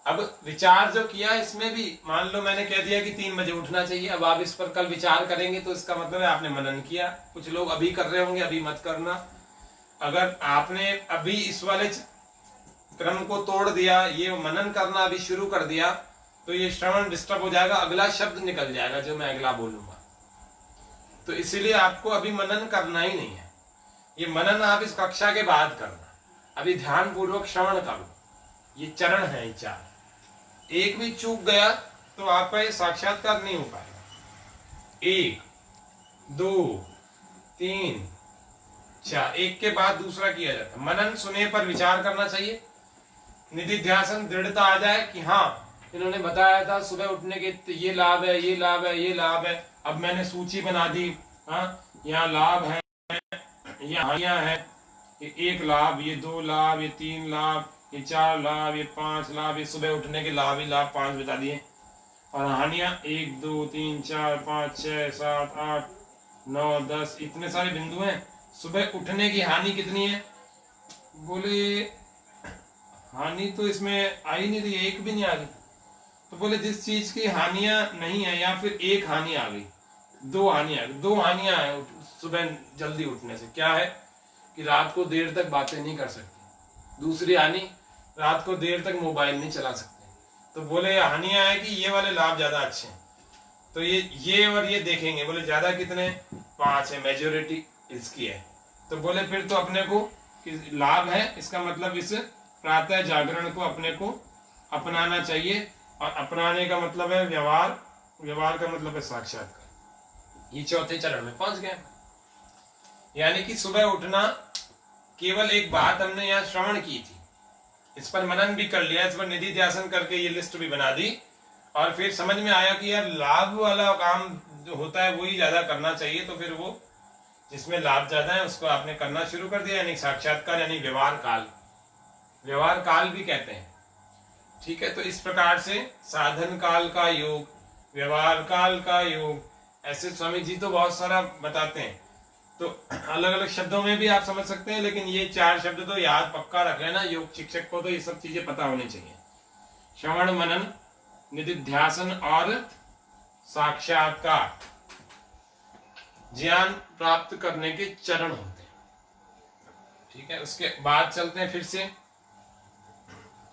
अब विचार जो किया इसमें भी मान लो मैंने कह दिया कि 3 बजे उठना चाहिए, अब आप इस पर कल विचार करेंगे तो इसका मतलब है आपने मनन किया। कुछ लोग अभी कर रहे होंगे, अभी मत करना। अगर आपने अभी इस वाले क्रम को तोड़ दिया, ये मनन करना अभी शुरू कर दिया, तो ये श्रवण डिस्टर्ब हो जाएगा, अगला शब्द निकल जाएगा जो मैं अगला बोलूंगा। तो इसीलिए आपको अभी मनन करना ही नहीं है। ये मनन आप इस कक्षा के बाद करना, अभी ध्यान पूर्वक श्रवण कर लो। ये चरण है, ये 4। एक भी चूक गया तो आपका ये साक्षात्कार नहीं हो पाएगा। 1 2 3 4, एक के बाद दूसरा किया जाता है। मनन सुने पर विचार करना चाहिए, निधिध्यासन दृढ़ता आ जाए कि हाँ इन्होंने बताया था सुबह उठने के ये लाभ है, ये लाभ है, ये लाभ है, अब मैंने सूची बना दी। हाँ, यहाँ लाभ है, यहाँ हानियां है, ये 1 लाभ, ये 2 लाभ, ये 3 लाभ, ये 4 लाभ, ये 5 लाभ, ये सुबह उठने के लाभ ही लाभ 5 बता दिए। और हानियां 1 2 3 4 5 6 7 8 9 10, इतने सारे बिंदु हैं। सुबह उठने की हानि कितनी है? बोले हानि तो इसमें आई नहीं रही, एक भी नहीं आ रही। तो बोले जिस चीज की हानियां नहीं है, या फिर एक हानि आ गई, 2 हानियां आ गई। 2 हानियां है सुबह जल्दी उठने से। क्या है कि रात को देर तक बातें नहीं कर सकते। दूसरी हानि, रात को देर तक मोबाइल नहीं चला सकते। तो बोले हानियां है कि ये वाले लाभ ज्यादा अच्छे हैं, तो ये और ये देखेंगे। बोले ज्यादा कितने? 5 है, मेजोरिटी इसकी है। तो बोले फिर तो अपने को लाभ है, इसका मतलब इस प्रातः जागरण को अपने को अपनाना चाहिए। और अपनाने का मतलब है व्यवहार, व्यवहार का मतलब है साक्षात्कार। ये चौथे चरण में पहुंच गए। यानी कि सुबह उठना, केवल एक बात हमने यहाँ श्रवण की थी, इस पर मनन भी कर लिया, इस पर निधि ध्यासन करके ये लिस्ट भी बना दी, और फिर समझ में आया कि यार लाभ वाला काम जो होता है वही ज्यादा करना चाहिए। तो फिर वो जिसमें लाभ ज्यादा है उसको आपने करना शुरू कर दिया, यानी साक्षात्कार, यानी व्यवहार काल। व्यवहार काल भी कहते हैं, ठीक है। तो इस प्रकार से साधन काल का योग, व्यवहार काल का योग, ऐसे स्वामी जी तो बहुत सारा बताते हैं। तो अलग अलग शब्दों में भी आप समझ सकते हैं, लेकिन ये 4 शब्द तो याद पक्का रख लेना। योग शिक्षक को तो ये सब चीजें पता होनी चाहिए। श्रवण, मनन, निधिध्यासन और साक्षात्कार ज्ञान प्राप्त करने के चरण होते हैं, ठीक है। उसके बाद चलते हैं फिर से।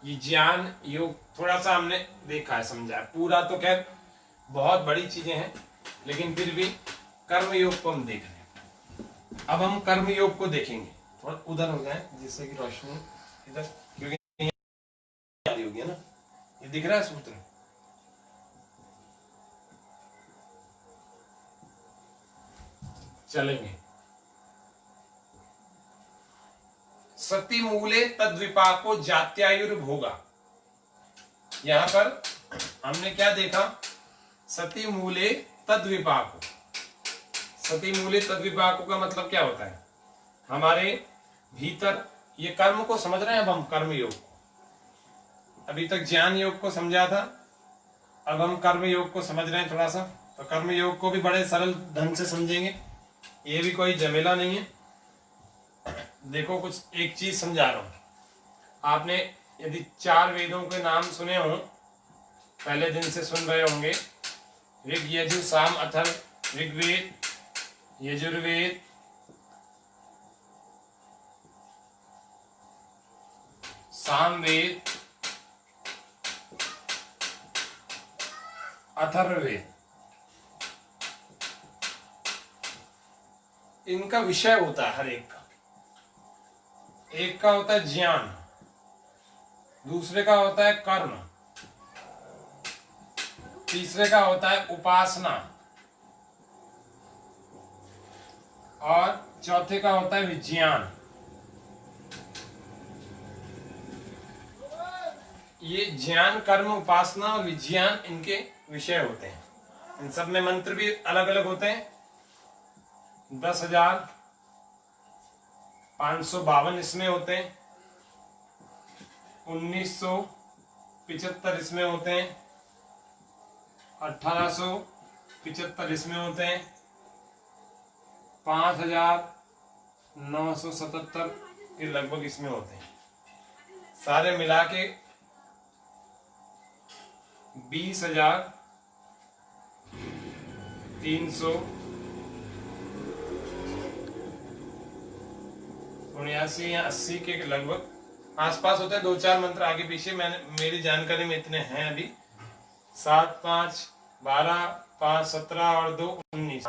ये ज्ञान योग थोड़ा सा हमने देखा है, समझा है। पूरा तो खैर बहुत बड़ी चीजें हैं, लेकिन फिर भी कर्म योग को हम देख रहे हैं। अब हम कर्म योग को देखेंगे। थोड़ा उधर हो जाए जिससे कि रोशनी इधर, क्योंकि होगी ना। ये दिख रहा है सूत्र, चलेंगे। सती मूले तद्विपाको जात्यायुर्भोगा। यहां पर हमने क्या देखा? सती मूले तद्विपाको। सती मूले तद्विपाको का मतलब क्या होता है? हमारे भीतर, ये कर्म को समझ रहे हैं अब हम, कर्म योग को। अभी तक ज्ञान योग को समझा था, अब हम कर्म योग को समझ रहे हैं थोड़ा सा। तो कर्म योग को भी बड़े सरल ढंग से समझेंगे, ये भी कोई झमेला नहीं है। देखो कुछ एक चीज समझा रहा हूं। आपने यदि 4 वेदों के नाम सुने हो, पहले दिन से सुन रहे होंगे, ऋग यजु साम अथर्व। ऋग्वेद, यजुर्वेद, सामवेद, अथर्ववेद। इनका विषय होता है हर एक का। एक का होता है ज्ञान, दूसरे का होता है कर्म, तीसरे का होता है उपासना, और चौथे का होता है विज्ञान। ये ज्ञान, कर्म, उपासना और विज्ञान इनके विषय होते हैं। इन सब में मंत्र भी अलग अलग होते हैं। 10,552 इसमें होते हैं, 1975 इसमें होते हैं, 1875 इसमें होते हैं, 5,977 के लगभग इसमें होते हैं। सारे मिला के 20,379 या 80 के लगभग आसपास होते हैं। 2-4 मंत्र आगे पीछे, मैंने मेरी जानकारी में इतने हैं अभी। 7, 5, 12, 5, 17 और 2, 19।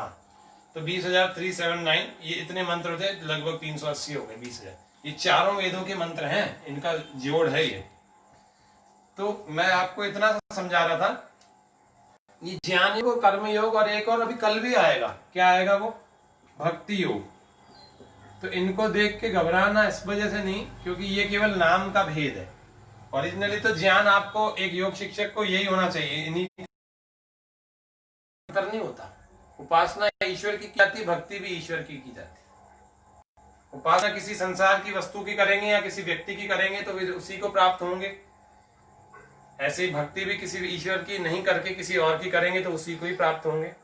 तो 20,379 ये इतने मंत्र होते हैं, लगभग 380 हो गए 20,000। ये चारों वेदों के मंत्र हैं, इनका जोड़ है ये। तो मैं आपको इतना समझा रहा था, ये ज्ञान योग, कर्म योग, और एक और अभी कल भी आएगा, क्या आएगा वो, भक्ति योग। तो इनको देख के घबराना इस वजह से नहीं, क्योंकि ये केवल नाम का भेद है। ओरिजिनली तो ज्ञान आपको, एक योग शिक्षक को यही होना चाहिए, इन्हीं नहीं होता। उपासना ईश्वर की जाती, भक्ति भी ईश्वर की जाती। उपासना किसी संसार की वस्तु की करेंगे या किसी व्यक्ति की करेंगे तो फिर उसी को प्राप्त होंगे। ऐसे ही भक्ति भी किसी ईश्वर की नहीं करके किसी और की करेंगे तो उसी को ही प्राप्त होंगे।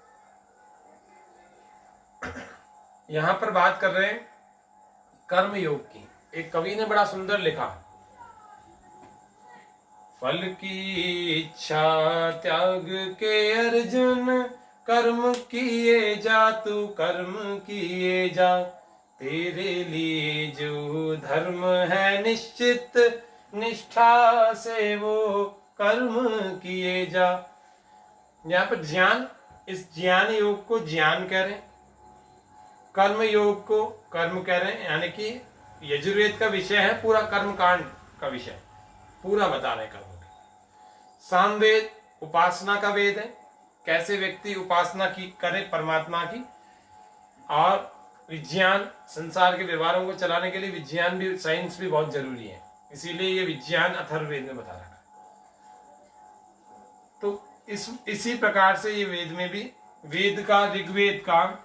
यहां पर बात कर रहे हैं कर्म योग की। एक कवि ने बड़ा सुंदर लिखा, फल की इच्छा त्याग के अर्जुन, कर्म किए जा तू कर्म किए जा, तेरे लिए जो धर्म है निश्चित, निष्ठा से वो कर्म किए जा। यहाँ पर ज्ञान, इस ज्ञान योग को ज्ञान कह रहे हैं, कर्म योग को कर्म कह रहे हैं, यानी कि यजुर्वेद का विषय है पूरा, कर्म कांड का विषय पूरा बता रहे कर्म के। सामवेद उपासना का वेद है, कैसे व्यक्ति उपासना की करे परमात्मा की। और विज्ञान, संसार के व्यवहारों को चलाने के लिए विज्ञान भी, साइंस भी बहुत जरूरी है, इसीलिए ये विज्ञान अथर्ववेद में बता रखा है। तो इसी प्रकार से ये वेद में भी, वेद का, ऋग्वेद का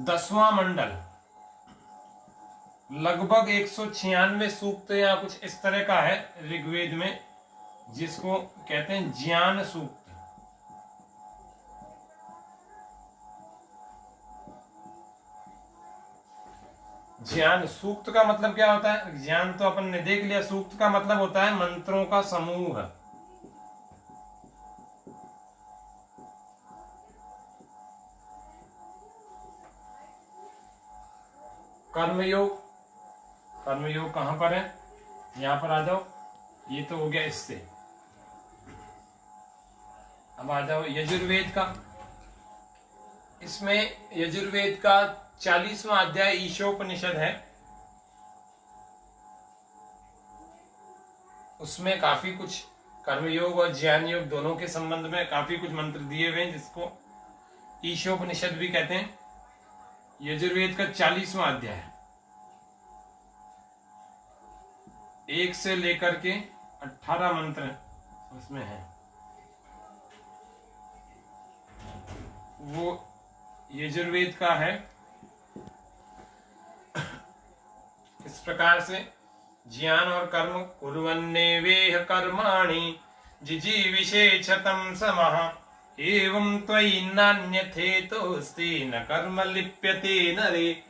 10वां मंडल लगभग 196 सूक्त या कुछ इस तरह का है ऋग्वेद में, जिसको कहते हैं ज्ञान सूक्त। ज्ञान सूक्त का मतलब क्या होता है? ज्ञान तो अपन ने देख लिया, सूक्त का मतलब होता है मंत्रों का समूह। कर्मयोग, कर्मयोग कहां पर है? यहां पर आ जाओ, ये तो हो गया इससे। अब आ जाओ यजुर्वेद का। इसमें यजुर्वेद का 40वां अध्याय ईशोपनिषद है, उसमें काफी कुछ कर्मयोग और ज्ञान योग दोनों के संबंध में काफी कुछ मंत्र दिए हुए हैं, जिसको ईशोपनिषद भी कहते हैं। यजुर्वेद का 40वां अध्याय 1 से लेकर के 18 मंत्र उसमें है। वो यजुर्वेद का है। इस प्रकार से ज्ञान और कर्म, कुर्वन्नेवेह कर्माणि जिजीविषेच्छतं समः, एवं त्वयि नान्यथेतोऽस्ति न कर्म लिप्यते नरे।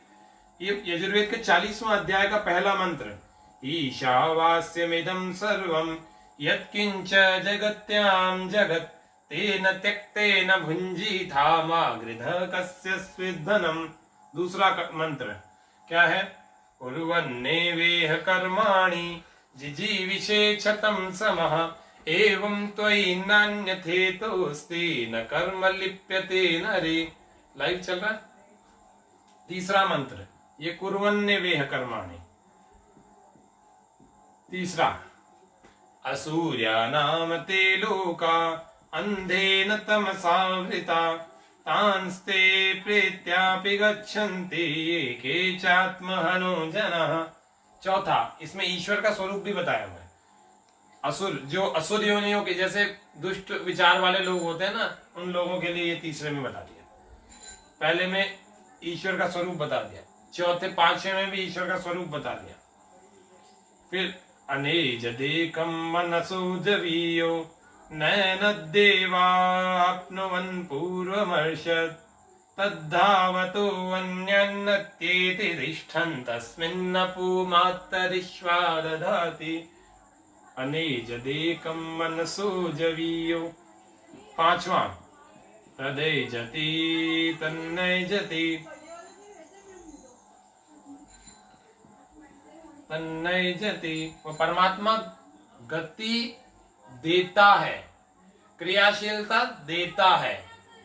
ये यजुर्वेद के 40वां अध्याय का पहला मंत्र। ईशावास्यमिदं सर्वं यत्किंच जगत्यां जगत्, तेन त्यक्तेन भुञ्जीथा मा गृधः कस्य स्विद्धनम्। दूसरा मंत्र क्या है? कुर्वन्नेवेह कर्माणि जिजीविषेच्छतं समः, एवं त्वयि नान्यथेतोऽस्ति न कर्म लिप्यते नरे। लाइव चल रहा है। तीसरा मंत्र ये कुर्वन्नेवेह कर्माणि। तीसरा, असूर्यानाम ते लोका अंधेन तमसावृता, तांस्ते प्रेत्यापि गच्छन्ति ये केचात्महनो जनः। चौथा, इसमें ईश्वर का स्वरूप भी बताया हुआ है। असुर, जो असुर योनियों के जैसे दुष्ट विचार वाले लोग होते हैं ना, उन लोगों के लिए ये तीसरे में बता दिया। पहले में ईश्वर का स्वरूप बता दिया, चौथे 5वें में भी ईश्वर का स्वरूप बता दिया। फिर अनेजदेकं मनसो जवीयो नयनदेवाप्नुवन् पूर्वमर्षत्, तद्धावतो अन्यन्नत्येति तिष्ठन् तस्मिन्नपुमात्तरिष्वा दधाति। अनेजदेकं मनसो जवीयो। 5वां, तदैजति तन्नैजति, तन्नैजति। वो परमात्मा गति देता है, क्रियाशीलता देता है,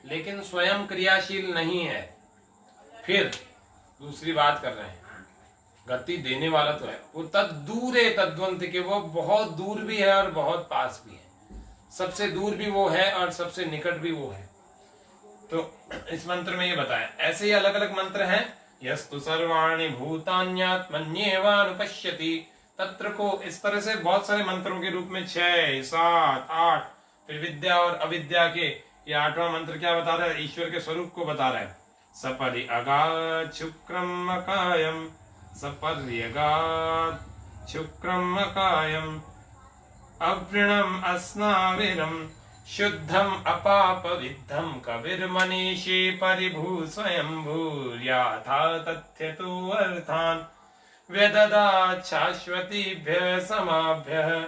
लेकिन स्वयं क्रियाशील नहीं है। फिर दूसरी बात कर रहे हैं, गति देने वाला तो है, वो तद दूर है तद्वंत के, वो बहुत दूर भी है और बहुत पास भी है, सबसे दूर भी वो है और सबसे निकट भी वो है। तो इस मंत्र में ये बताया। ऐसे ही अलग अलग मंत्र हैं। यस्तु सर्वाणि भूतान्यात्मन्येवानुपश्यति, तत्र को, इस तरह से बहुत सारे मंत्रों के रूप में 6, 7, 8, फिर विद्या और अविद्या के, ये 8वां मंत्र क्या बता रहा है? ईश्वर के स्वरूप को बता रहा है। सपरि अगाध शुक्रम कायम, सपरि अगाध शुक्रम कायम, अवृणम अस्नाविरम, शुद्धम अपाप विद्धम, कविर्मनीषी परिभू स्वयंभूर्याथा तथ्य तु अर्थान व्यददात् शाश्वतीभ्य समाभ्य।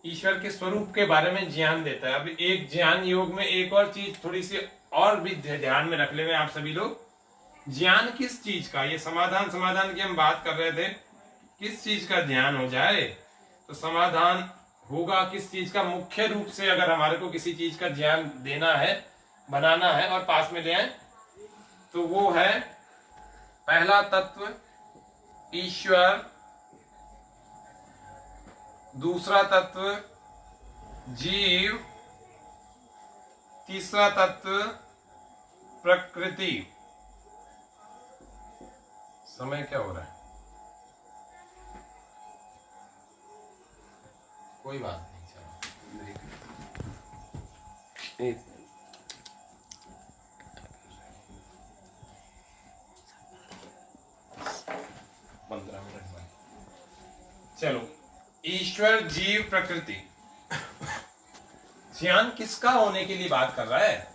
ईश्वर के स्वरूप के बारे में ज्ञान देता है। अभी एक ज्ञान योग में एक और चीज थोड़ी सी और भी ध्यान में रख ले आप सभी लोग। ज्ञान किस चीज का? ये समाधान की हम बात कर रहे थे, किस चीज का ध्यान हो जाए तो समाधान होगा किस चीज का? मुख्य रूप से अगर हमारे को किसी चीज का ज्ञान देना है, बनाना है और पास में ले आए, तो वो है पहला तत्व ईश्वर, दूसरा तत्व जीव, तीसरा तत्व प्रकृति। समय क्या हो रहा है? कोई बात नहीं, चलो एक 15 मिनट बाद। चलो, ईश्वर जीव प्रकृति, ज्ञान किसका होने के लिए बात कर रहा है?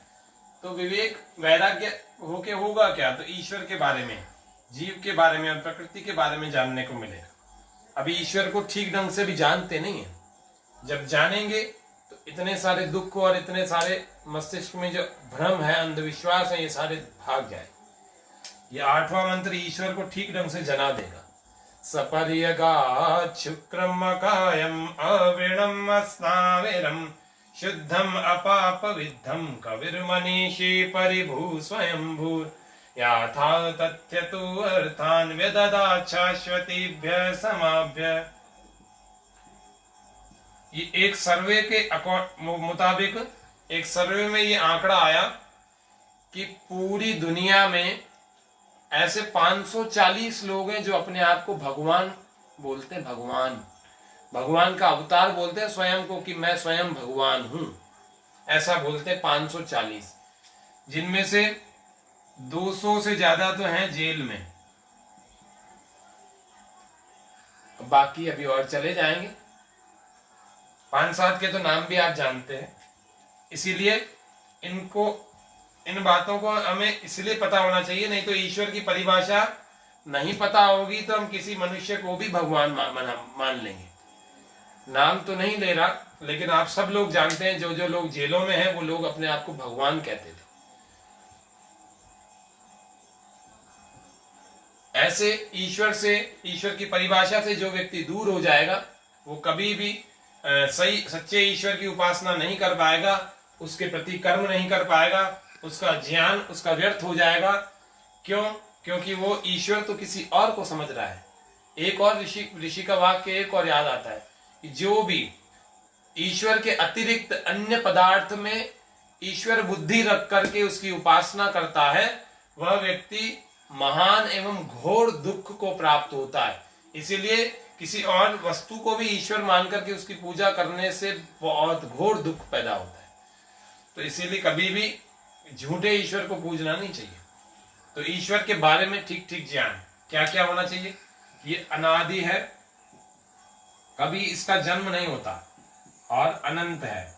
तो विवेक वैराग्य होके होगा क्या? तो ईश्वर के बारे में, जीव के बारे में और प्रकृति के बारे में जानने को मिलेगा। अभी ईश्वर को ठीक ढंग से भी जानते नहीं है। जब जानेंगे तो इतने सारे दुख और इतने सारे मस्तिष्क में जो भ्रम है, अंधविश्वास है, ये सारे भाग जाए। ये 8वां मंत्र ईश्वर को ठीक ढंग से जना देगा। सपर्यगात् शुक्रम कायम, अविणम अस्नाविरम, शुद्धम अपाप विद्धम, कविर्मनीषी परिभू स्वयंभूर याथा तथ्य तु अर्थान व्यददात् शाश्वतीभ्य समाभ्य। ये एक सर्वे के मुताबिक, एक सर्वे में ये आंकड़ा आया कि पूरी दुनिया में ऐसे 540 लोग हैं जो अपने आप को भगवान बोलते हैं। भगवान का अवतार बोलते हैं स्वयं को कि मैं स्वयं भगवान हूं, ऐसा बोलते हैं 540, जिनमें से 200 से ज्यादा तो हैं जेल में, बाकी अभी और चले जाएंगे। 5-7 के तो नाम भी आप जानते हैं। इसीलिए इन बातों को हमें इसलिए पता होना चाहिए, नहीं तो ईश्वर की परिभाषा नहीं पता होगी तो हम किसी मनुष्य को भी भगवान मान लेंगे। नाम तो नहीं ले रहा, लेकिन आप सब लोग जानते हैं, जो जो लोग जेलों में हैं वो लोग अपने आप को भगवान कहते थे। ऐसे ईश्वर की परिभाषा से जो व्यक्ति दूर हो जाएगा वो कभी भी सही सच्चे ईश्वर की उपासना नहीं कर पाएगा, उसके प्रति कर्म नहीं कर पाएगा, उसका ज्ञान उसका व्यर्थ हो जाएगा। क्यों? क्योंकि वो ईश्वर तो किसी और को समझ रहा है। एक और ऋषि का वाक्य एक और याद आता है कि जो भी ईश्वर के अतिरिक्त अन्य पदार्थ में ईश्वर बुद्धि रख करके उसकी उपासना करता है, वह व्यक्ति महान एवं घोर दुख को प्राप्त होता है। इसीलिए किसी और वस्तु को भी ईश्वर मान करके उसकी पूजा करने से बहुत घोर दुख पैदा होता है। तो इसीलिए कभी भी झूठे ईश्वर को पूजना नहीं चाहिए। तो ईश्वर के बारे में ठीक ठीक ज्ञान क्या क्या होना चाहिए? ये अनादि है, कभी इसका जन्म नहीं होता और अनंत है।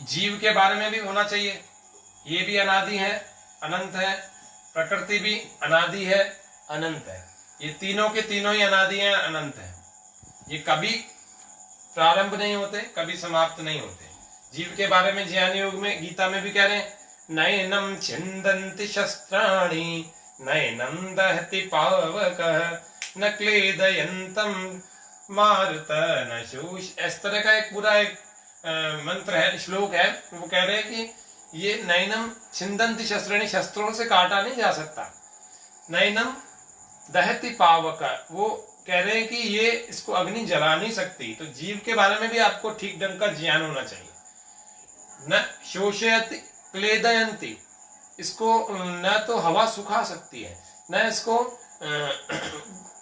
जीव के बारे में भी होना चाहिए, ये भी अनादि है, अनंत है। प्रकृति भी अनादि है, अनंत है। ये तीनों के तीनों ही अनादि हैं, अनंत है। ये कभी प्रारंभ नहीं होते, कभी समाप्त नहीं होते। जीव के बारे में ज्ञान योग में गीता में भी कह रहे हैं, नैनम छिन्दन्ति शस्त्राणि नैनम दहति पावकः न क्लेदयन्तं मारुत न शूष। इस तरह का एक पूरा एक मंत्र है, श्लोक है, वो कह रहे हैं कि ये नैनम छिंदंती शस्त्राणि, शस्त्रों से काटा नहीं जा सकता। नैनम दहती पावक, वो कह रहे हैं कि ये इसको अग्नि जला नहीं सकती। तो जीव के बारे में भी आपको ठीक ढंग का ज्ञान होना चाहिए। न शोषयति क्लेदयंती, इसको न तो हवा सुखा सकती है, न इसको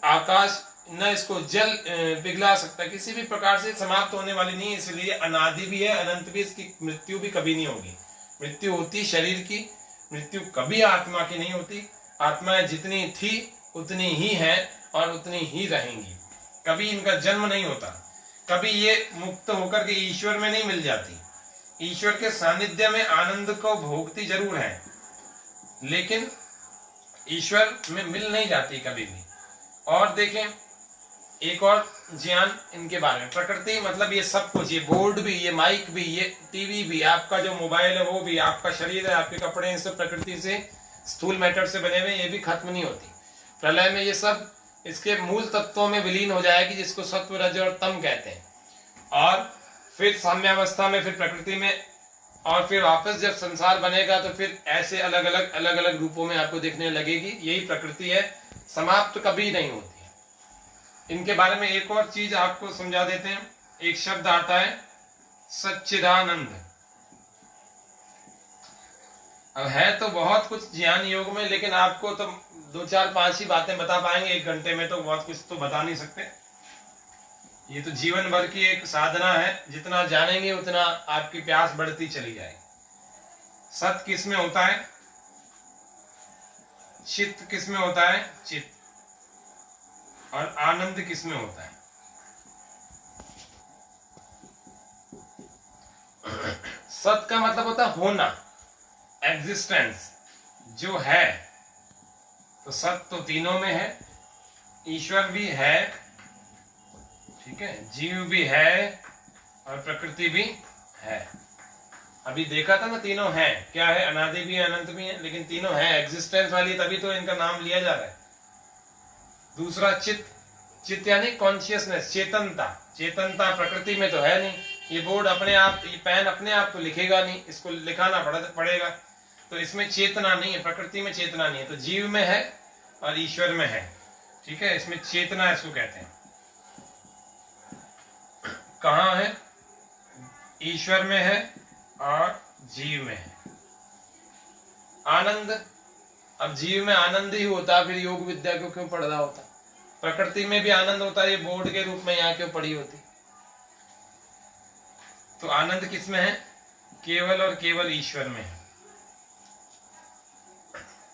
आकाश, न इसको जल पिघला सकता, किसी भी प्रकार से समाप्त होने वाली नहीं, इसलिए अनादि भी है, अनंत भी, इसकी मृत्यु भी कभी नहीं होगी। मृत्यु होती शरीर की, मृत्यु कभी आत्मा की नहीं होती। आत्मा जितनी थी उतनी ही है और उतनी ही रहेंगी, कभी इनका जन्म नहीं होता, कभी ये मुक्त होकर के ईश्वर में नहीं मिल जाती। ईश्वर के सानिध्य में आनंद को भोगती जरूर है, लेकिन ईश्वर में मिल नहीं जाती कभी भी। और देखें एक और ज्ञान इनके बारे में, प्रकृति मतलब ये सब कुछ, ये बोर्ड भी, ये माइक भी, ये टीवी भी, आपका जो मोबाइल है वो भी, आपका शरीर है, आपके कपड़े हैं, सब प्रकृति से, स्थूल मैटर से बने हुए, ये भी खत्म नहीं होती। प्रलय में ये सब इसके मूल तत्वों में विलीन हो जाएगी, जिसको सत्व, रज और तम कहते हैं। और फिर साम्यावस्था में, फिर प्रकृति में, और फिर वापस जब संसार बनेगा तो फिर ऐसे अलग अलग रूपों में आपको दिखने लगेगी। यही प्रकृति है, समाप्त कभी नहीं होती है। इनके बारे में एक और चीज आपको समझा देते हैं। एक शब्द आता है सच्चिदानंद। अब है तो बहुत कुछ ज्ञान योग में, लेकिन आपको तो 2 4 5 ही बातें बता पाएंगे 1 घंटे में, तो बहुत कुछ तो बता नहीं सकते। ये तो जीवन भर की एक साधना है, जितना जानेंगे उतना आपकी प्यास बढ़ती चली जाएगी। सत किस में होता है? चित्त किस में होता है? चित्त। और आनंद किस में होता है? सत का मतलब होता है होना, एग्जिस्टेंस, जो है। तो सत तो तीनों में है, ईश्वर भी है, ठीक है, जीव भी है और प्रकृति भी है। अभी देखा था ना, तीनों है। क्या है? अनादि भी है, अनंत भी है, लेकिन तीनों है, एग्जिस्टेंस वाली, तभी तो इनका नाम लिया जा रहा है। दूसरा चित्त, चित्त यानी कॉन्शियसनेस, चेतनता। चेतनता प्रकृति में तो है नहीं। ये बोर्ड अपने आप, ये पेन अपने आप तो लिखेगा नहीं, इसको लिखाना पड़ेगा। तो इसमें चेतना नहीं है, प्रकृति में चेतना नहीं है। तो जीव में है और ईश्वर में है, ठीक है, इसमें चेतना इसको कहते हैं। कहाँ है? ईश्वर में है और जीव में है। आनंद, अब जीव में आनंद ही होता, फिर योग विद्या को क्यों पढ़ रहा होता? प्रकृति में भी आनंद होता, ये बोर्ड के रूप में यहाँ क्यों पढ़ी होती? तो आनंद किस में है? केवल और केवल ईश्वर में है,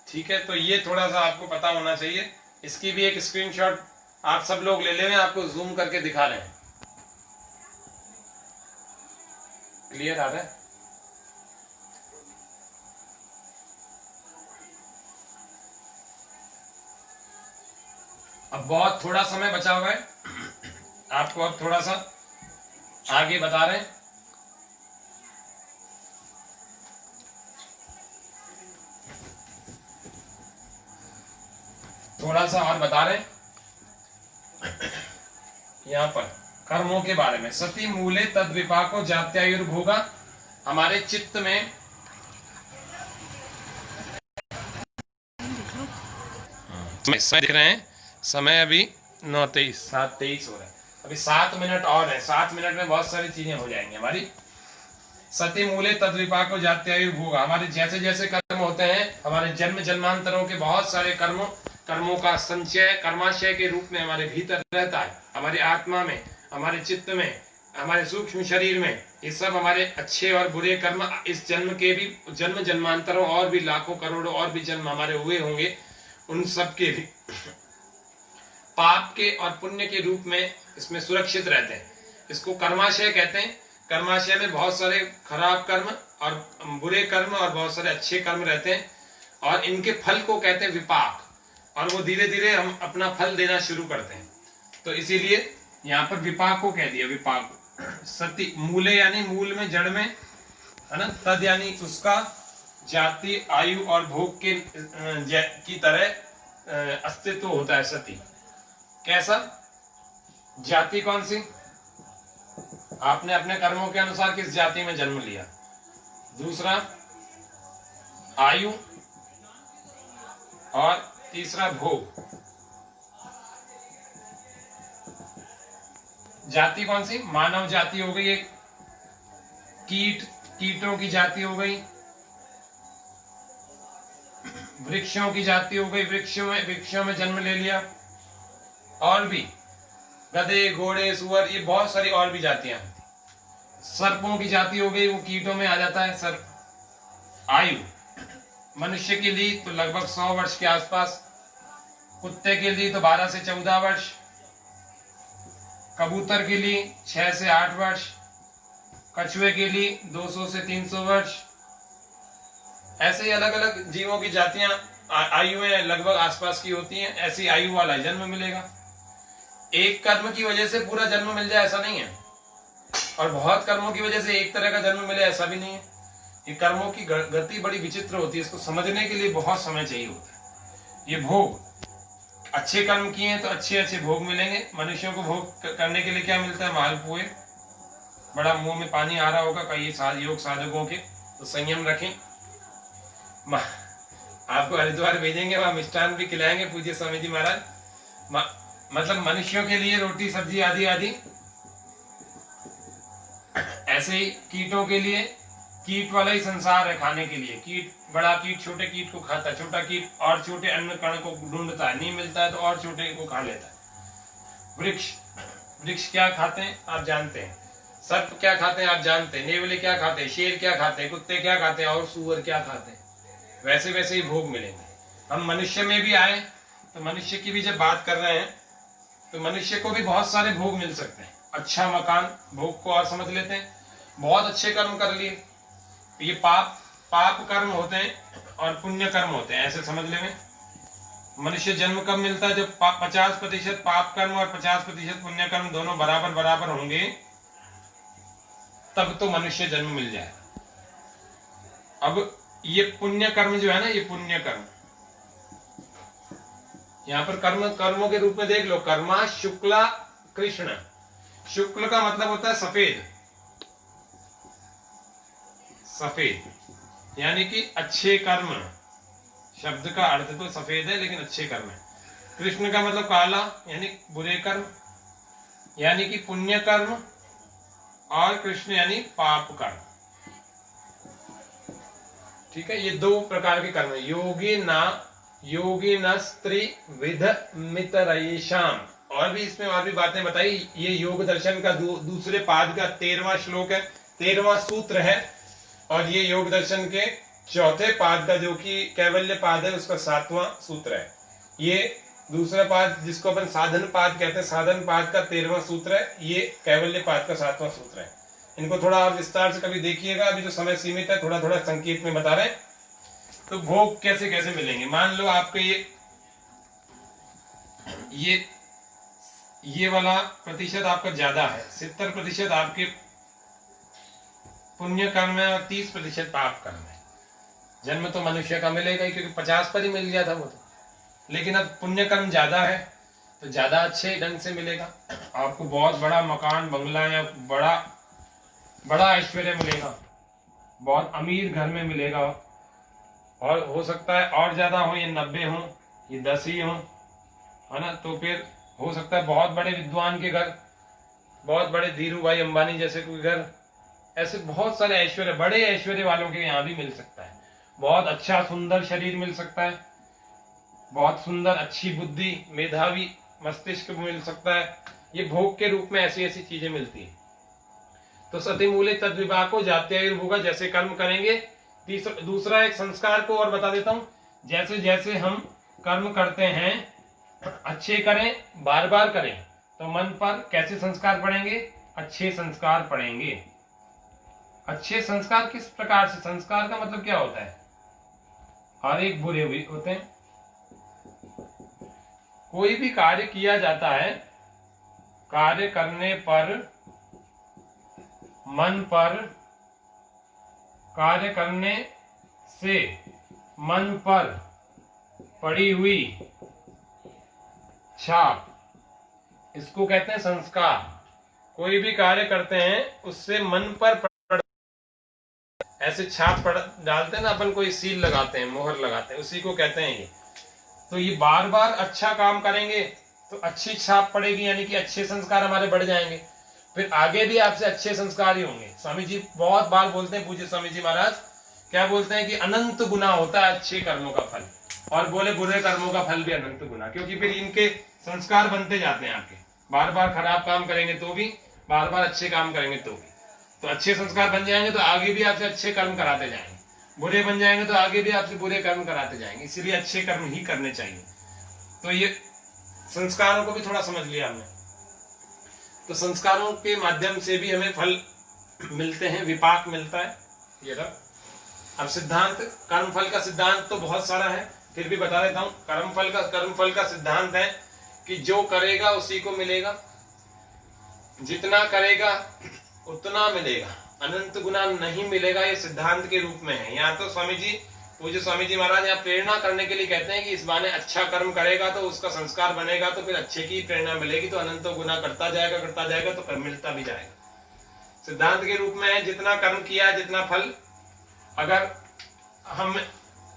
ठीक है। तो ये थोड़ा सा आपको पता होना चाहिए। इसकी भी एक स्क्रीनशॉट आप सब लोग ले लें, आपको जूम करके दिखा रहे हैं। क्लियर आ रहा है? अब बहुत थोड़ा समय बचा हुआ है, आपको अब थोड़ा सा आगे बता रहे हैं। थोड़ा सा और बता रहे हैं यहाँ पर कर्मों के बारे में। सती मूले तद विपाको जात्यायुर्भोगा। हमारे चित्त में समय देख रहे हैं, समय अभी 9:23, 7:23 हो रहा है। अभी 7 मिनट और है, 7 मिनट में बहुत सारी चीजें हो जाएंगी हमारी। सती मूले तद विपाको जात्यायुर्भोगा। हमारे जैसे जैसे कर्म होते हैं, हमारे जन्म जन्मांतरों के बहुत सारे कर्मों का संचय कर्माशय के रूप में हमारे भीतर रहता है, हमारी आत्मा में, हमारे चित्त में, हमारे सूक्ष्म शरीर में। ये सब हमारे अच्छे और बुरे कर्म इस जन्म के भी, जन्म जन्मांतरों और भी लाखों करोड़ों और भी जन्म हमारे हुए होंगे, उन सब के भी पाप के और पुण्य के रूप में इसमें सुरक्षित रहते हैं। इसको कर्माशय कहते हैं। कर्माशय में बहुत सारे खराब कर्म और बुरे कर्म और बहुत सारे अच्छे कर्म रहते हैं, और इनके फल को कहते हैं विपाक, और वो धीरे धीरे हम अपना फल देना शुरू करते हैं। तो इसीलिए यहाँ पर विपाक को कह दिया, विपाक। सती मूले यानी मूल में, जड़ में, है ना। तद यानी उसका, जाति आयु और भोग के की तरह अस्तित्व होता है सती। कैसा? जाति कौन सी? आपने अपने कर्मों के अनुसार किस जाति में जन्म लिया। दूसरा आयु, और तीसरा भोग। जाति कौन सी? मानव जाति हो गई एक, कीटों की जाति हो गई, वृक्षों की जाति हो गई, वृक्षों में जन्म ले लिया, और भी गधे, घोड़े, सुअर, ये बहुत सारी और भी जातियां। सर्पों की जाति हो गई, वो कीटों में आ जाता है सर्प। आयु मनुष्य के लिए तो लगभग 100 वर्ष के आसपास, कुत्ते के लिए तो 12 से 14 वर्ष, कबूतर के लिए 6 से 8 वर्ष, कछुए के लिए 200 से 300 वर्ष। ऐसे ही अलग अलग जीवों की जातियां, आयुएं लगभग आसपास की होती हैं। ऐसी आयु वाला जन्म मिलेगा। एक कर्म की वजह से पूरा जन्म मिल जाए ऐसा नहीं है, और बहुत कर्मों की वजह से एक तरह का जन्म मिले ऐसा भी नहीं है। ये कर्मों की गति बड़ी विचित्र होती है, इसको समझने के लिए बहुत समय चाहिए होता है। ये भोग, अच्छे कर्म किए हैं तो अच्छे अच्छे भोग मिलेंगे। मनुष्यों को भोग करने के लिए क्या मिलता है? मालपुए। बड़ा मुंह में पानी आ रहा होगा कई योग साधकों के, तो संयम रखें। आपको हरिद्वार भेजेंगे, वहां मिष्ठान भी खिलाएंगे पूज्य स्वामी जी महाराज। मतलब मनुष्यों के लिए रोटी सब्जी आदि आदि। ऐसे ही कीटों के लिए, कीट वाला ही संसार है खाने के लिए। कीट, बड़ा कीट छोटे कीट को खाता है, छोटा कीट और छोटे अन्न कण को ढूंढता है, नहीं मिलता है तो और छोटे को खा लेता है। वृक्ष क्या खाते हैं आप जानते हैं, सर्प क्या खाते हैं आप जानते हैं, नेवले क्या खाते हैं, शेर क्या खाते हैं, कुत्ते क्या खाते हैं, और सुअर क्या खाते हैं। वैसे वैसे ही भोग मिलेंगे। हम मनुष्य में भी आए तो मनुष्य की भी जब बात कर रहे हैं तो मनुष्य को भी बहुत सारे भोग मिल सकते हैं। अच्छा मकान, भोग को और समझ लेते हैं। बहुत अच्छे कर्म कर लिए, ये पाप कर्म होते हैं और पुण्य कर्म होते हैं, ऐसे समझ ले। मनुष्य जन्म कब मिलता है? जब 50% पाप कर्म और 50% पुण्य कर्म दोनों बराबर बराबर होंगे, तब तो मनुष्य जन्म मिल जाए। अब ये पुण्य कर्म जो है ना, ये पुण्य कर्म, यहां पर कर्मों के रूप में देख लो। कर्मा शुक्ला कृष्ण। शुक्ल का मतलब होता है सफेद, सफेद यानी कि अच्छे कर्म। शब्द का अर्थ तो सफेद है लेकिन अच्छे कर्म है। कृष्ण का मतलब काला यानी बुरे कर्म, यानी कि पुण्य कर्म, और कृष्ण यानी पाप कर्म। ठीक है, ये दो प्रकार के कर्म है। योगी न स्त्री विध मितरेषाम। और भी इसमें और भी बातें बताई। ये योग दर्शन का दूसरे पाद का 13वां श्लोक है, 13वां सूत्र है। और ये योग दर्शन के चौथे पाद का, जो कि कैवल्य पाद है, उसका 7वां सूत्र है। ये दूसरा पाद जिसको अपन साधन पाद कहते हैं, साधन पाद का 13वां सूत्र है। ये कैवल्य पाद का 7वां सूत्र है। इनको थोड़ा और विस्तार से कभी देखिएगा, अभी जो समय सीमित है थोड़ा थोड़ा संकेत में बता रहे हैं। तो भोग कैसे कैसे मिलेंगे? मान लो आपके ये वाला प्रतिशत आपका ज्यादा है, 70% आपके पुण्य कर्म है और 30% पाप कर्म है। जन्म तो मनुष्य का मिलेगा ही, क्योंकि 50 पर ही मिल गया था वो तो। लेकिन अब पुण्य कर्म ज्यादा है तो ज्यादा अच्छे ढंग से मिलेगा आपको। बहुत बड़ा मकान, बंगला या बड़ा ऐश्वर्य मिलेगा, बहुत अमीर घर में मिलेगा। और हो सकता है और ज्यादा हो, ये 90 हो, ये 10 ही हो, है ना। तो फिर हो सकता है बहुत बड़े विद्वान के घर, बहुत बड़े धीरू भाई अंबानी जैसे कोई घर। ऐसे बहुत सारे ऐश्वर्य, बड़े ऐश्वर्य वालों के यहाँ भी मिल सकता है। बहुत अच्छा सुंदर शरीर मिल सकता है, बहुत सुंदर अच्छी बुद्धि, मेधावी मस्तिष्क मिल सकता है। ये भोग के रूप में ऐसी ऐसी चीजें मिलती है। तो सतिमूले तद विपाको जात्यायुर्भोगा, जैसे कर्म करेंगे। दूसरा एक संस्कार को और बता देता हूं। जैसे जैसे हम कर्म करते हैं, अच्छे करें, बार बार करें, तो मन पर कैसे संस्कार पड़ेंगे? अच्छे संस्कार पड़ेंगे। अच्छे संस्कार किस प्रकार से? संस्कार का मतलब क्या होता है? हर एक बुरे भी होते हैं। कोई भी कार्य किया जाता है, कार्य करने पर मन पर, कार्य करने से मन पर पड़ी हुई छाप, इसको कहते हैं संस्कार। कोई भी कार्य करते हैं उससे मन पर ऐसे छाप डालते हैं ना अपन, कोई सील लगाते हैं, मोहर लगाते हैं, उसी को कहते हैं ये। तो ये बार बार अच्छा काम करेंगे तो अच्छी छाप पड़ेगी, यानी कि अच्छे संस्कार हमारे बढ़ जाएंगे, फिर आगे भी आपसे अच्छे संस्कार ही होंगे। स्वामी जी बहुत बार बोलते हैं, पूज्य स्वामी जी महाराज क्या बोलते हैं कि अनंत गुना होता है अच्छे कर्मों का फल, और बोले बुरे कर्मों का फल भी अनंत गुना, क्योंकि फिर इनके संस्कार बनते जाते हैं आपके। बार बार खराब काम करेंगे तो भी, बार बार अच्छे काम करेंगे तो भी, तो अच्छे संस्कार बन जाएंगे तो आगे भी आपसे अच्छे कर्म कराते जाएंगे, बुरे बन जाएंगे तो आगे भी आपसे बुरे कर्म कराते जाएंगे, इसलिए अच्छे कर्म ही करने चाहिए। तो ये संस्कारों को भी थोड़ा समझ लिया हमने। तो संस्कारों के माध्यम से भी हमें फल मिलते हैं, विपाक मिलता है। ये रहा। अब सिद्धांत, कर्म फल का सिद्धांत तो बहुत सारा है, फिर भी बता देता हूं। कर्म फल का सिद्धांत है कि जो करेगा उसी को मिलेगा, जितना करेगा उतना मिलेगा, अनंत गुना नहीं मिलेगा। ये सिद्धांत के रूप में है। यहाँ तो स्वामी जी, पूज्य स्वामी जी महाराज यहाँ प्रेरणा करने के लिए कहते हैं कि इस बाने अच्छा कर्म करेगा तो उसका संस्कार बनेगा, तो फिर अच्छे की प्रेरणा मिलेगी, तो अनंत गुना करता जाएगा तो कर्म मिलता भी जाएगा। सिद्धांत के रूप में है, जितना कर्म किया जितना फल। अगर हम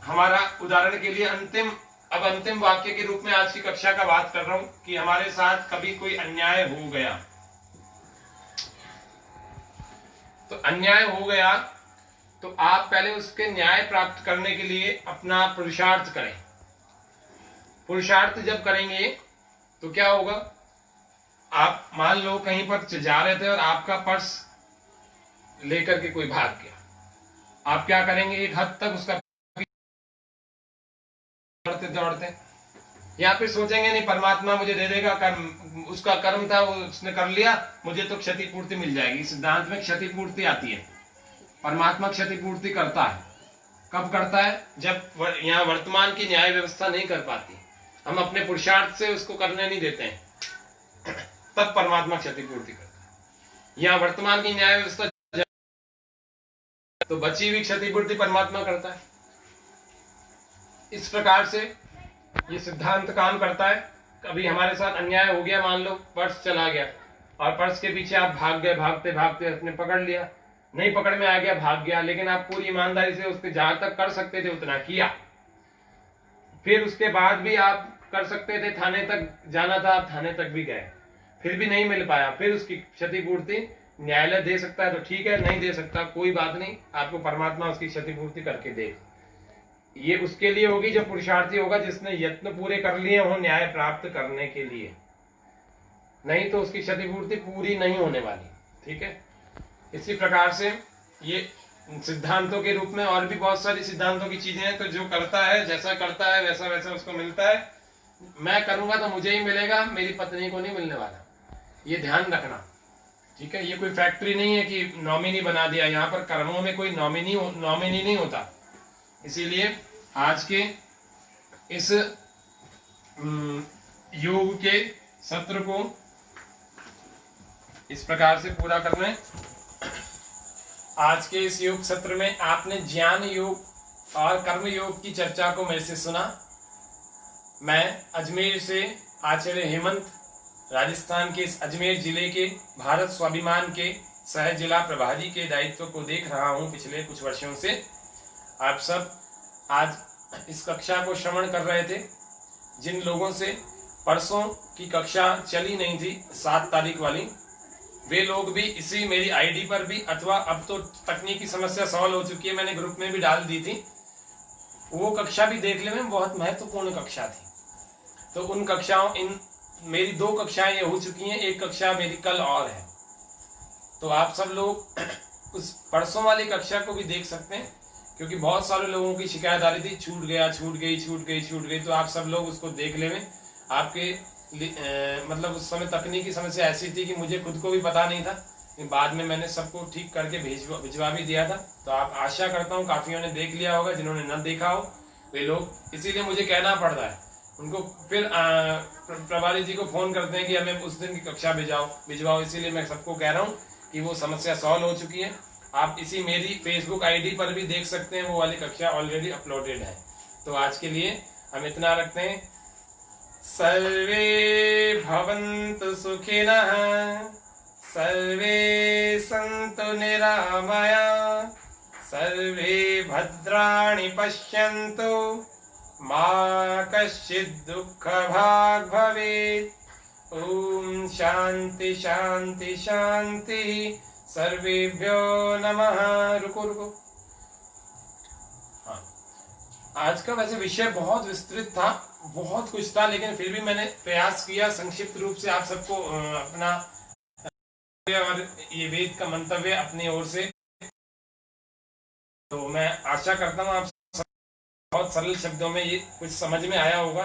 हमारा उदाहरण के लिए अंतिम वाक्य के रूप में आज की कक्षा का बात कर रहा हूं कि हमारे साथ कभी कोई अन्याय हो गया, तो अन्याय हो गया तो आप पहले उसके न्याय प्राप्त करने के लिए अपना पुरुषार्थ करें। पुरुषार्थ जब करेंगे तो क्या होगा, आप मान लो कहीं पर जा रहे थे और आपका पर्स लेकर के कोई भाग गया, आप क्या करेंगे, एक हद तक उसका दौड़ते या फिर सोचेंगे नहीं परमात्मा मुझे दे देगा, कर्म उसका कर्म था वो उसने कर लिया, मुझे तो क्षतिपूर्ति मिल जाएगी। सिद्धांत में क्षतिपूर्ति आती है, परमात्मा क्षतिपूर्ति करता है। कब करता है, जब यहाँ वर्तमान की न्याय व्यवस्था नहीं कर पाती, हम अपने पुरुषार्थ से उसको करने नहीं देते हैं, तब परमात्मा क्षतिपूर्ति करता है। यहाँ वर्तमान की न्याय व्यवस्था तो बची हुई क्षतिपूर्ति परमात्मा करता है। इस प्रकार से ये सिद्धांत काम करता है। कभी हमारे साथ अन्याय हो गया, मान लो पर्स चला गया और पर्स के पीछे आप भाग गए, भागते भागते अपने पकड़ लिया, नहीं पकड़ में आ गया, भाग गया, लेकिन आप पूरी ईमानदारी से उसके जहां तक कर सकते थे उतना किया। फिर उसके बाद भी आप कर सकते थे, थाने तक जाना था, आप थाने तक भी गए, फिर भी नहीं मिल पाया, फिर उसकी क्षतिपूर्ति न्यायालय दे सकता है तो ठीक है, नहीं दे सकता कोई बात नहीं, आपको परमात्मा उसकी क्षतिपूर्ति करके दे। ये उसके लिए होगी जो पुरुषार्थी होगा, जिसने यत्न पूरे कर लिए हो न्याय प्राप्त करने के लिए, नहीं तो उसकी क्षतिपूर्ति पूरी नहीं होने वाली। ठीक है, इसी प्रकार से ये सिद्धांतों के रूप में और भी बहुत सारी सिद्धांतों की चीजें हैं। तो जो करता है, जैसा करता है वैसा वैसा उसको मिलता है। मैं करूंगा तो मुझे ही मिलेगा, मेरी पत्नी को नहीं मिलने वाला, ये ध्यान रखना। ठीक है, ये कोई फैक्ट्री नहीं है कि नॉमिनी बना दिया, यहाँ पर कर्मों में कोई नॉमिनी नहीं होता। इसीलिए आज के इस योग के सत्र को इस प्रकार से पूरा करना है। आज के इस योग सत्र में आपने ज्ञान योग और कर्म योग की चर्चा को मेरे से सुना। मैं अजमेर से आचार्य हेमंत, राजस्थान के इस अजमेर जिले के भारत स्वाभिमान के सह जिला प्रभारी के दायित्व को देख रहा हूं पिछले कुछ वर्षों से। आप सब आज इस कक्षा को श्रवण कर रहे थे। जिन लोगों से परसों की कक्षा चली नहीं थी 7 तारीख वाली, वे लोग भी इसी मेरी आईडी पर भी, अथवा अब तो तकनीकी समस्या सॉल्व हो चुकी है, मैंने ग्रुप में भी डाल दी थी, वो कक्षा भी देख ले में बहुत महत्वपूर्ण कक्षा थी। तो उन कक्षाओं, मेरी 2 कक्षाएं ये हो चुकी हैं, एक कक्षा मेरी कल और है। तो आप सब लोग उस परसों वाली कक्षा को भी देख सकते हैं, क्योंकि बहुत सारे लोगों की शिकायत आ रही थी छूट गई। तो आप सब लोग उसको देख लें। आपके मतलब उस समय तकनीकी समस्या ऐसी थी कि मुझे खुद को भी पता नहीं था, बाद में मैंने सबको ठीक करके भिजवा भी दिया था। तो आप आशा करता हूँ काफियों ने देख लिया होगा, जिन्होंने न देखा हो वे लोग, इसीलिए मुझे कहना पड़ रहा है उनको। फिर प्रभारी जी को फोन करते हैं कि हमें उस दिन की कक्षा भिजवाओ, इसीलिए मैं सबको कह रहा हूँ कि वो समस्या सॉल्व हो चुकी है। आप इसी मेरी फेसबुक आईडी पर भी देख सकते हैं, वो वाली कक्षा ऑलरेडी अपलोडेड है। तो आज के लिए हम इतना रखते हैं। सर्वे भवन्तु सुखिनः, सर्वे सन्तु निरामया, सर्वे भद्राणि पश्यन्तु, मा कश्चित् दुःखभाग् भवेत्। ओम शांति शांति शांति। सर्वेभ्यो नमः। रुको रुको। हाँ, आज का वैसे विषय बहुत विस्तृत था, बहुत कुछ था, लेकिन फिर भी मैंने प्रयास किया संक्षिप्त रूप से आप सबको अपना और ये वेद का मंतव्य अपनी ओर से। तो मैं आशा करता हूँ आप बहुत सरल शब्दों में ये कुछ समझ में आया होगा।